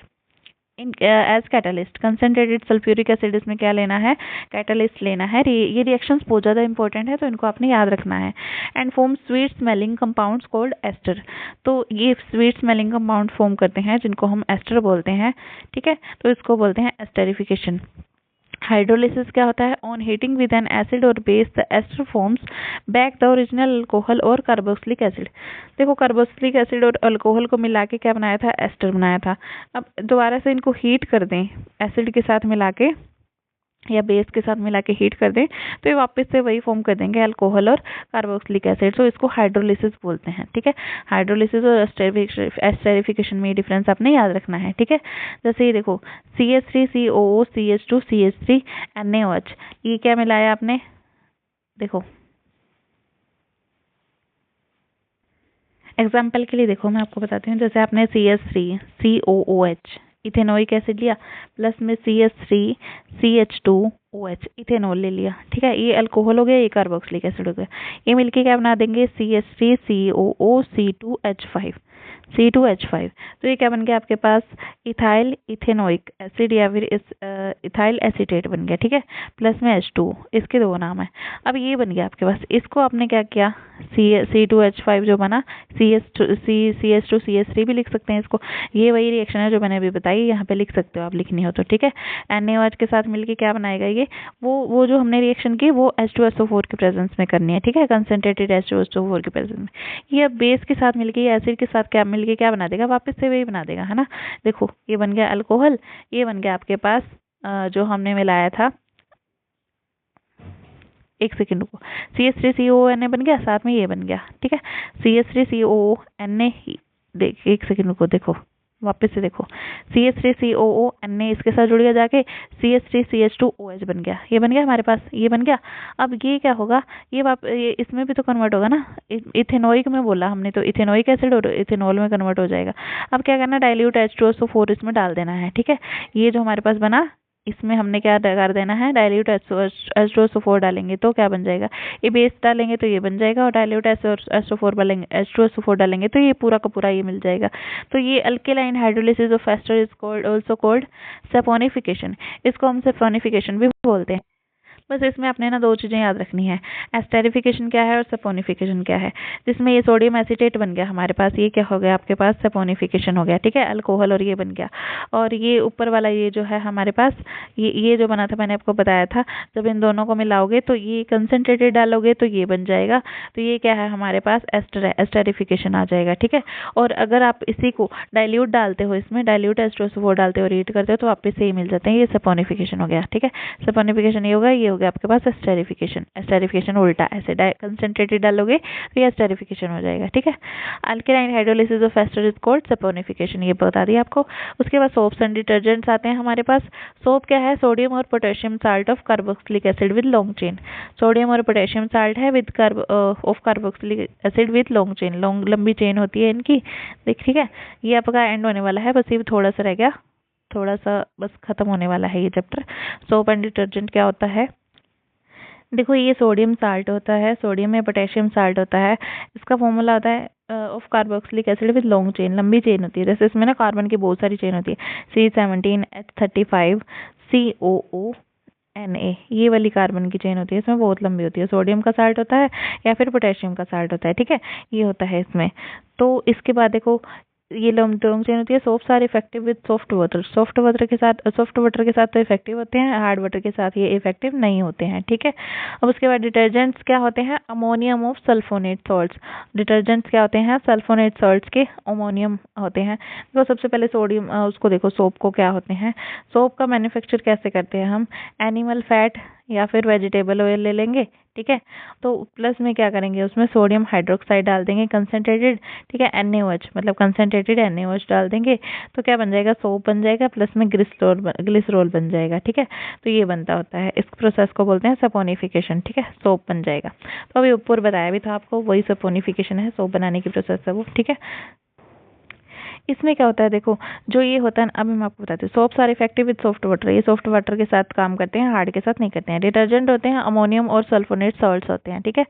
in as catalyst. Concentrated sulphuric acid इसमें क्या लेना है, कैटलिस्ट लेना है। ये रिएक्शंस बहुत ज़्यादा इंपॉर्टेंट है तो इनको आपने याद रखना है। And form sweet smelling compounds called ester. तो ये स्वीट स्मेलिंग कंपाउंड फॉर्म करते हैं जिनको हम एस्टर बोलते हैं। ठीक है, तो इसको बोलते हैं एस्टेरिफिकेशन। हाइड्रोलिसिस क्या होता है, on heating with an acid और base the ester forms back the original alcohol और कार्बोक्सिलिक एसिड। देखो कार्बोक्सिलिक एसिड और अल्कोहल को मिला के क्या बनाया था, एस्टर बनाया था। अब दोबारा से इनको हीट कर दें एसिड के साथ मिला के या बेस के साथ मिला के हीट कर दें तो ये वापस से वही फॉर्म कर देंगे अल्कोहल और कार्बोक्सिलिक एसिड। तो इसको हाइड्रोलिसिस बोलते हैं। ठीक है, हाइड्रोलिसिस और एस्टेरिफिकेशन में डिफरेंस आपने याद रखना है। ठीक है, जैसे ये देखो CH3COO CH2 CH3 NaOH, ये क्या मिलाया आपने, देखो एग्जाम्पल के लिए देखो मैं आपको बताती हूँ। जैसे आपने CH3COOH इथेनोइक एसिड लिया, प्लस में CH3CH2OH इथेनॉल ले लिया। ठीक है, ये अल्कोहल हो गया, ये कार्बोक्सिलिक एसिड हो गया। ये मिलके क्या बना देंगे, CH3COO C2H5। तो ये क्या बन गया आपके पास, इथाइल इथेनोइक एसिड या फिर इथाइल एसीटेट बन गया। ठीक है, प्लस में H2, इसके दो नाम है। अब ये बन गया आपके पास, इसको आपने क्या किया, C2H5 जो बना, CH2 CH3 भी लिख सकते हैं इसको। ये वही रिएक्शन है जो मैंने अभी बताई, यहाँ पे लिख सकते हो आप, लिखनी हो तो। ठीक है, NaOH के साथ मिलके क्या बनाएगा ये, वो जो हमने रिएक्शन की वो H2SO4 के प्रेजेंस में करनी है। ठीक है, कंसंट्रेटेड H2SO4 के प्रेजेंस में। ये बेस के साथ मिलके, ये एसिड के साथ क्या मिलके क्या बना देगा, वापस से वही बना देगा, है ना। देखो ये बन गया अल्कोहल, ये बन गया आपके पास जो हमने मिलाया था, एक सेकंड को, CH3COO बन गया, साथ में ये बन गया। ठीक है, CH3COO देख, एक सेकंड को देखो, वापस से देखो, CH3COO इसके साथ जुड़ गया जाके CH3CH2OH बन गया। ये बन गया हमारे पास, ये बन गया। अब ये क्या होगा, ये इसमें भी तो कन्वर्ट होगा ना, इथेनोइक में बोला हमने, तो इथेनोइक एसिड और इथेनॉल में कन्वर्ट हो जाएगा। अब क्या करना, डाइल्यूट H2SO4 इसमें डाल देना है। ठीक है, ये जो हमारे पास बना इसमें हमने क्या कर देना है, डाइल्यूट H2SO4 डालेंगे तो क्या बन जाएगा, ये बेस डालेंगे तो ये बन जाएगा, और डाइल्यूट H2SO4 डालेंगे तो ये पूरा का पूरा ये मिल जाएगा। तो ये alkaline hydrolysis of ester is called also called saponification. इसको हम सैपोनिफिकेशन भी बोलते हैं। बस इसमें आपने ना दो चीज़ें याद रखनी है, एस्टेरिफिकेशन क्या है और सैपोनिफिकेशन क्या है। जिसमें ये सोडियम एसीटेट बन गया हमारे पास, ये क्या हो गया आपके पास, सैपोनिफिकेशन हो गया। ठीक है, अल्कोहल और ये बन गया। और ये ऊपर वाला ये जो है हमारे पास, ये जो बना था मैंने आपको बताया था, जब इन दोनों को मिलाओगे तो ये कंसनट्रेटेड डालोगे तो ये बन जाएगा। तो ये क्या है हमारे पास, एस्टर है, एस्टेरिफिकेशन आ जाएगा। ठीक है, और अगर आप इसी को डाइल्यूट डालते हो, इसमें डाइल्यूट H2SO4 डालते हो, रीड करते हो तो वापस से ही मिल जाते हैं, ये सैपोनिफिकेशन हो गया। ठीक है, सैपोनिफिकेशन ये होगा, ये हो गया आपके पास एस्टेरिफिकेशन। एस्टेरिफिकेशन उल्टा, ऐसे कंसंट्रेटेड डालोगे तो ये एस्टेरिफिकेशन हो जाएगा, ठीक है। Alkaline hydrolysis of ester is called saponification, ये बता दिया आपको। उसके बाद सोप्स एंड डिटर्जेंट्स आते हैं हमारे पास। सोप क्या है? सोडियम और potassium salt of carboxylic acid with long chain. Sodium और पोटेशियम साल्ट है with of carboxylic acid with long chain, लंबी चेन होती है इनकी, ठीक है। ये आपका एंड होने वाला है, बस ये थोड़ा सा रह गया, थोड़ा सा बस खत्म होने वाला है ये चैप्टर। सोप एंड डिटर्जेंट क्या होता है? देखो ये सोडियम साल्ट होता है, सोडियम में पोटेशियम साल्ट होता है, इसका फॉर्मूला होता है of carboxylic acid with long chain, लंबी चेन होती है। जैसे इसमें ना कार्बन की बहुत सारी चेन होती है, C17H35 COONA, ये वाली कार्बन की चेन होती है, इसमें बहुत लंबी होती है। सोडियम का साल्ट होता है या फिर पोटेशियम का साल्ट होता है, ठीक है, ये होता है इसमें। तो इसके बाद देखो ये लॉन्ग चेन होती है। Soaps are effective with soft water, soft water के साथ तो इफेक्टिव होते हैं, हार्ड वाटर के साथ ये इफेक्टिव नहीं होते हैं, ठीक है। अब उसके बाद डिटर्जेंट्स क्या होते हैं? Ammonium of sulphonate salts. Detergents क्या होते हैं? सल्फोनेट सॉल्ट्स के अमोनियम होते हैं। तो सबसे पहले सोडियम उसको देखो, सोप को क्या होते हैं? सोप का मैन्युफैक्चर कैसे करते हैं हम? एनिमल फैट या फिर वेजिटेबल ऑयल ले लेंगे, ठीक है। तो प्लस में क्या करेंगे, उसमें सोडियम हाइड्रोक्साइड डाल देंगे कंसंट्रेटेड, ठीक है, NaOH मतलब कंसंट्रेटेड NaOH डाल देंगे, तो क्या बन जाएगा? सोप बन जाएगा, प्लस में ग्लिसरॉल बन जाएगा, ठीक है। तो ये बनता होता है, इस प्रोसेस को बोलते हैं सपोनिफिकेशन, ठीक है, सोप बन जाएगा। तो अभी ऊपर बताया भी था आपको, वही सपोनिफिकेशन है, सोप बनाने की प्रोसेस है वो, ठीक है। इसमें क्या होता है देखो, जो ये होता है अभी मैं आपको बताती हूँ। Soaps are effective with soft water, ये सॉफ्ट वाटर के साथ काम करते हैं, हार्ड के साथ नहीं करते हैं। डिटर्जेंट होते हैं अमोनियम और सल्फोनेट सॉल्ट्स होते हैं, ठीक है।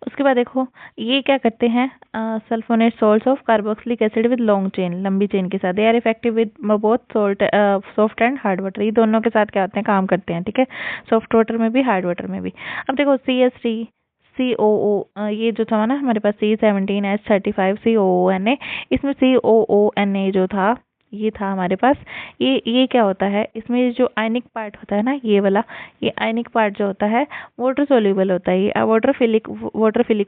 उसके बाद देखो ये क्या करते हैं? Sulphonate salts of carboxylic acid with long chain, लंबी चेन के साथ। They are effective with both soft and hard water, ये दोनों के साथ क्या होते हैं? काम करते हैं, ठीक है, सॉफ्ट वाटर में भी हार्ड वाटर में भी। अब देखो CH3 COO, ये जो था ना हमारे पास C17H35 COONA, इसमें COONA जो था ये था हमारे पास, ये क्या होता है? इसमें जो आयनिक पार्ट होता है ना, ये वाला, ये आयनिक पार्ट जो होता है वाटर सोल्यूबल होता है, ये वाटर फिलिक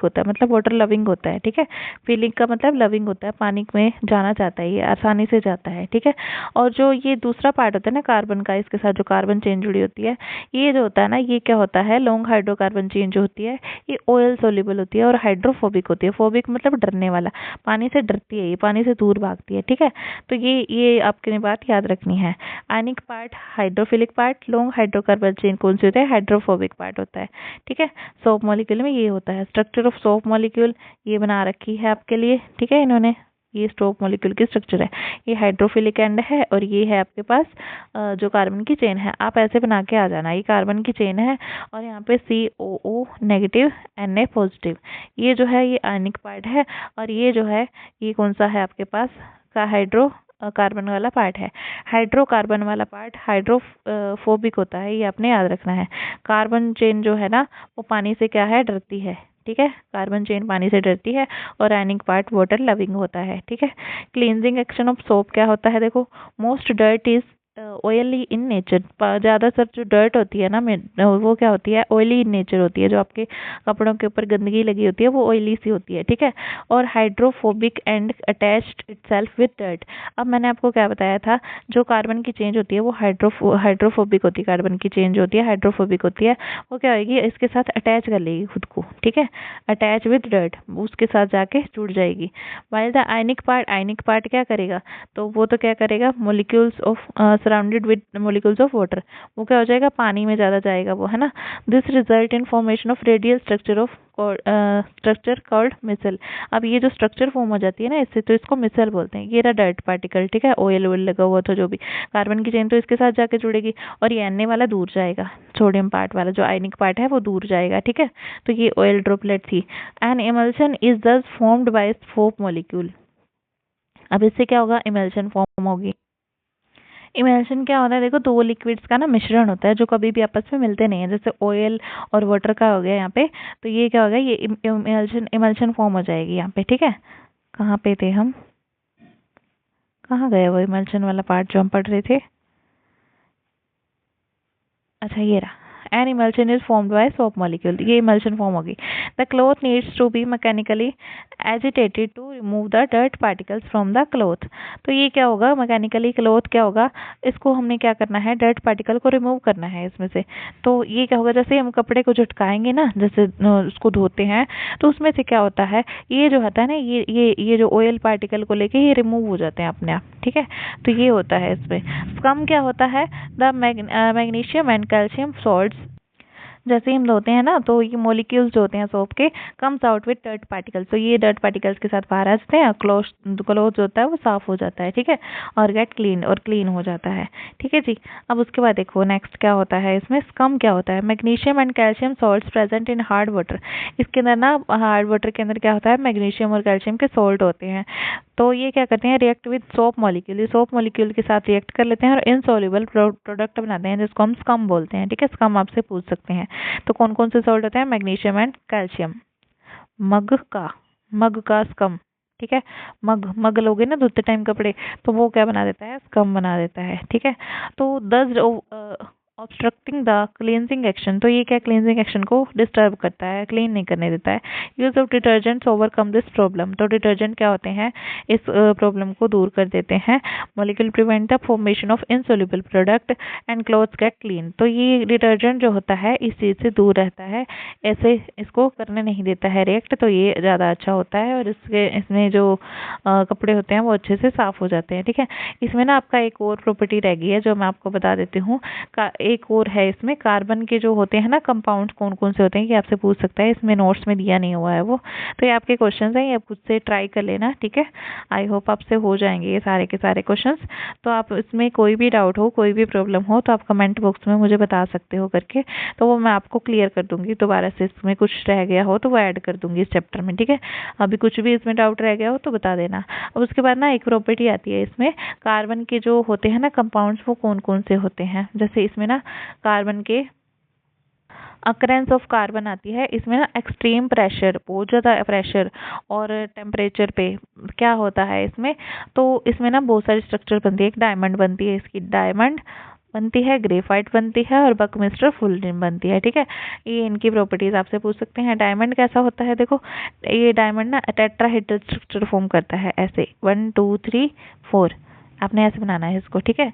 होता है, मतलब वाटर लविंग होता है, ठीक है। फिलिक का मतलब लविंग होता है, पानी में जाना चाहता है, ये आसानी से जाता है, ठीक है। और जो ये दूसरा पार्ट होता है ना कार्बन का, इसके साथ जो कार्बन चेन जुड़ी होती है, ये जो होता है ना, ये क्या होता है? लॉन्ग हाइड्रोकार्बन चेन जो होती है, ये ऑयल सोल्यूबल होती है और हाइड्रोफोबिक होती है। फोबिक मतलब डरने वाला, पानी से डरती है, ये पानी से दूर भागती है, ठीक है। तो ये आपके बात याद रखनी है। Ionic part, hydrophilic part, long hydrocarbon chain कौन सी होता है? हाइड्रोफोबिक पार्ट होता है, ठीक है। सोप मॉलिक्यूल में ये होता है। स्ट्रक्चर ऑफ सोप मॉलिक्यूल ये बना रखी है आपके लिए, ठीक है, इन्होंने, ये सोप मॉलिक्यूल की स्ट्रक्चर है। ये हाइड्रोफिलिक एंड है और ये है आपके पास जो कार्बन की चेन है, आप ऐसे बना के आ जाना, ये कार्बन की चेन है और यहाँ पे COO नेगेटिव Na पॉजिटिव, ये जो है ये आयनिक पार्ट है। और ये जो है ये कौन सा है आपके पास? का हाइड्रो कार्बन वाला पार्ट है। हाइड्रोकार्बन वाला पार्ट हाइड्रोफोबिक होता है, ये आपने याद रखना है। कार्बन चेन जो है ना वो पानी से क्या है? डरती है, ठीक है, कार्बन चेन पानी से डरती है और आयनिक पार्ट वाटर लविंग होता है, ठीक है। क्लींजिंग एक्शन ऑफ सोप क्या होता है? देखो, most dirt is oily in nature, ज़्यादातर जो डर्ट होती है ना वो क्या होती है? ऑयली इन नेचर होती है, जो आपके कपड़ों के ऊपर गंदगी लगी होती है वो ऑयली सी होती है, ठीक है। और hydrophobic and attached itself with dirt. अब मैंने आपको क्या बताया था, जो कार्बन की चेंज होती है वो हाइड्रोफोबिक होती है, कार्बन की चेंज होती है हाइड्रोफोबिक होती है, वो क्या होगी? इसके साथ अटैच कर लेगी खुद को, ठीक है, अटैच विद डर्ट, उसके साथ जाके जुड़ जाएगी। वाइल द आयनिक पार्ट क्या करेगा? तो वो तो क्या करेगा? Molecules of surrounded with molecules of water, वो क्या हो जाएगा? पानी में ज़्यादा जाएगा वो, है ना। This result in formation of radial structure called micelle. अब ये जो स्ट्रक्चर फॉर्म हो जाती है ना इससे, तो इसको मिसल बोलते हैं। ये रहा डर्ट पार्टिकल, ठीक है, ऑयल ऑयल लगा हुआ था जो भी, कार्बन की चेन तो इसके साथ जाके जुड़ेगी और ये Na वाला दूर जाएगा, सोडियम पार्ट वाला जो आयनिक पार्ट है वो दूर जाएगा, ठीक है। तो ये ऑयल ड्रॉपलेट थी। एन इमल्शन इज दस फॉर्म्ड बाय सोप मॉलिक्यूल। अब इससे क्या होगा? इमल्शन फॉर्म होगी। इमल्शन क्या होता है? देखो, दो लिक्विड्स का ना मिश्रण होता है जो कभी भी आपस में मिलते नहीं है, जैसे ऑयल और वाटर का हो गया यहाँ पे, तो ये क्या हो गया? ये इमल्शन फॉर्म हो जाएगी यहाँ पे, ठीक है। कहाँ पे थे हम? कहाँ गए वो इमल्शन वाला पार्ट जो हम पढ़ रहे थे? अच्छा, ये रहा, an emulsion is formed by soap molecule, ये इमल्शन फॉर्म होगी। The cloth needs to be mechanically agitated to remove the dirt particles from the cloth. तो ये क्या होगा, मैकेनिकली क्लॉथ क्या होगा, इसको हमने क्या करना है, डर्ट पार्टिकल को रिमूव करना है इसमें से। तो ये क्या होगा, जैसे हम कपड़े को झटकाएंगे ना, जैसे उसको धोते हैं, तो उसमें से क्या होता है, ये जो होता है ना, ये जो ऑयल पार्टिकल को लेके ये रिमूव हो जाते हैं अपने आप, ठीक है। तो ये होता है इसमें। स्कम क्या होता है, the magnesium and calcium salts, जैसे ही हम धोते हैं ना, तो ये मॉलिक्यूल्स जो होते हैं सोप के, comes out with dirt particles, तो ये डर्ट पार्टिकल्स के साथ बाहर आ जाते हैं, क्लोथ जो होता है वो साफ हो जाता है, ठीक है, और गेट क्लीन, और क्लीन हो जाता है, ठीक है जी। अब उसके बाद देखो नेक्स्ट क्या होता है इसमें, स्कम क्या होता है, magnesium and calcium salts present in hard water. इसके अंदर ना, हार्ड वाटर के अंदर क्या होता है, मैग्नीशियम और कैल्शियम के सॉल्ट होते हैं। तो ये क्या करते हैं, रिएक्ट विद सोप मॉलिक्यूल, ये सोप मॉलिक्यूल के साथ रिएक्ट कर लेते हैं और इनसॉल्युबल प्रोडक्ट बनाते हैं, जिसको हम स्कम बोलते हैं, ठीक है। स्कम आपसे पूछ सकते हैं। तो कौन कौन से सॉल्ट होते हैं, मैग्नीशियम एंड कैल्शियम। मग का स्कम, ठीक है। मग लोगे ना धोते टाइम कपड़े, तो वो क्या बना देता है, स्कम बना देता है, ठीक है। तो ऑब्स्ट्रक्टिंग द क्लींजिंग एक्शन, तो ये क्या क्लींजिंग एक्शन को डिस्टर्ब करता है, क्लीन नहीं करने देता है। Use of detergents overcome this problem, तो डिटर्जेंट क्या होते हैं, इस प्रॉब्लम को दूर कर देते हैं। Molecule prevent the formation of insoluble product and clothes gate clean, तो ये डिटर्जेंट जो होता है इस चीज से दूर रहता है, ऐसे इसको करने नहीं देता है रिएक्ट, तो ये ज्यादा अच्छा होता है, और इसमें जो कपड़े होते हैं वो अच्छे से साफ हो जाते हैं, ठीक है। इसमें ना आपका एक और प्रॉपर्टी रह गई है जो मैं आपको बता देती हूँ। एक और है इसमें, कार्बन के जो होते हैं ना कंपाउंड, कौन कौन से होते हैं, ये आपसे पूछ सकता है, इसमें नोट्स में दिया नहीं हुआ है वो, तो ये आपके क्वेश्चंस हैं, ये आप खुद से ट्राई कर लेना, ठीक है। आई होप आपसे हो जाएंगे ये सारे के सारे क्वेश्चंस। तो आप इसमें कोई भी डाउट हो, कोई भी प्रॉब्लम हो, तो आप कमेंट बॉक्स में मुझे बता सकते हो करके, तो वो मैं आपको क्लियर कर दूंगी। दोबारा से इसमें कुछ रह गया हो तो वो ऐड कर दूंगी इस चैप्टर में, ठीक है। अभी कुछ भी इसमें डाउट रह गया हो तो बता देना। अब उसके बाद ना एक प्रॉपर्टी आती है इसमें, कार्बन के जो होते हैं ना कंपाउंड्स, वो कौन कौन से होते हैं। जैसे इसमें ना कार्बन के अकरेंस ऑफ कार्बन आती है, इसमें ना एक्सट्रीम प्रेशर, बहुत ज़्यादा प्रेशर और टेम्परेचर पे क्या होता है इसमें, तो इसमें ना बहुत सारी स्ट्रक्चर बनती है। एक डायमंड बनती है, इसकी डायमंड बनती है, ग्रेफाइट बनती है, और बकमिस्टर फुलरिन बनती है, ठीक है। ये इनकी प्रॉपर्टीज आपसे पूछ सकते हैं। डायमंड कैसा होता है, देखो ये डायमंड ना टेट्राहेड्रल स्ट्रक्चर फॉर्म करता है, ऐसे 1 2 3 4, आपने ऐसे बनाना है इसको, ठीक है।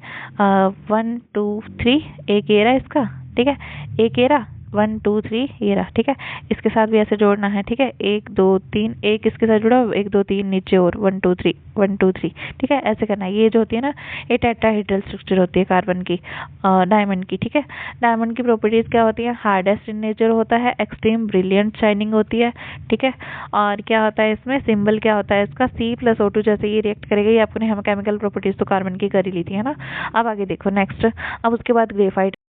1 2 3, एक एरा इसका, ठीक है, एक एरा 1 2 3 ये रहा, ठीक है। इसके साथ भी ऐसे जोड़ना है, ठीक है, 1 2 3, एक इसके साथ जुड़ा, 1 2 3 नीचे और 1 2 3 1 2 3, ठीक है, ऐसे करना है। ये जो होती है ना, ये टेट्राहेड्रल स्ट्रक्चर होती है कार्बन की, डायमंड की, ठीक है। डायमंड की प्रॉपर्टीज क्या होती है, हार्डेस्ट इन नेचर होता है, एक्सट्रीम ब्रिलियंट शाइनिंग होती है, ठीक है। और क्या होता है इसमें, सिंबल क्या होता है इसका, C+O2, जैसे ये रिएक्ट करेगा, ये आपने हम केमिकल प्रॉपर्टीज तो कार्बन की कर ही ली थी, है ना। अब आगे देखो नेक्स्ट, अब उसके बाद ग्रेफाइट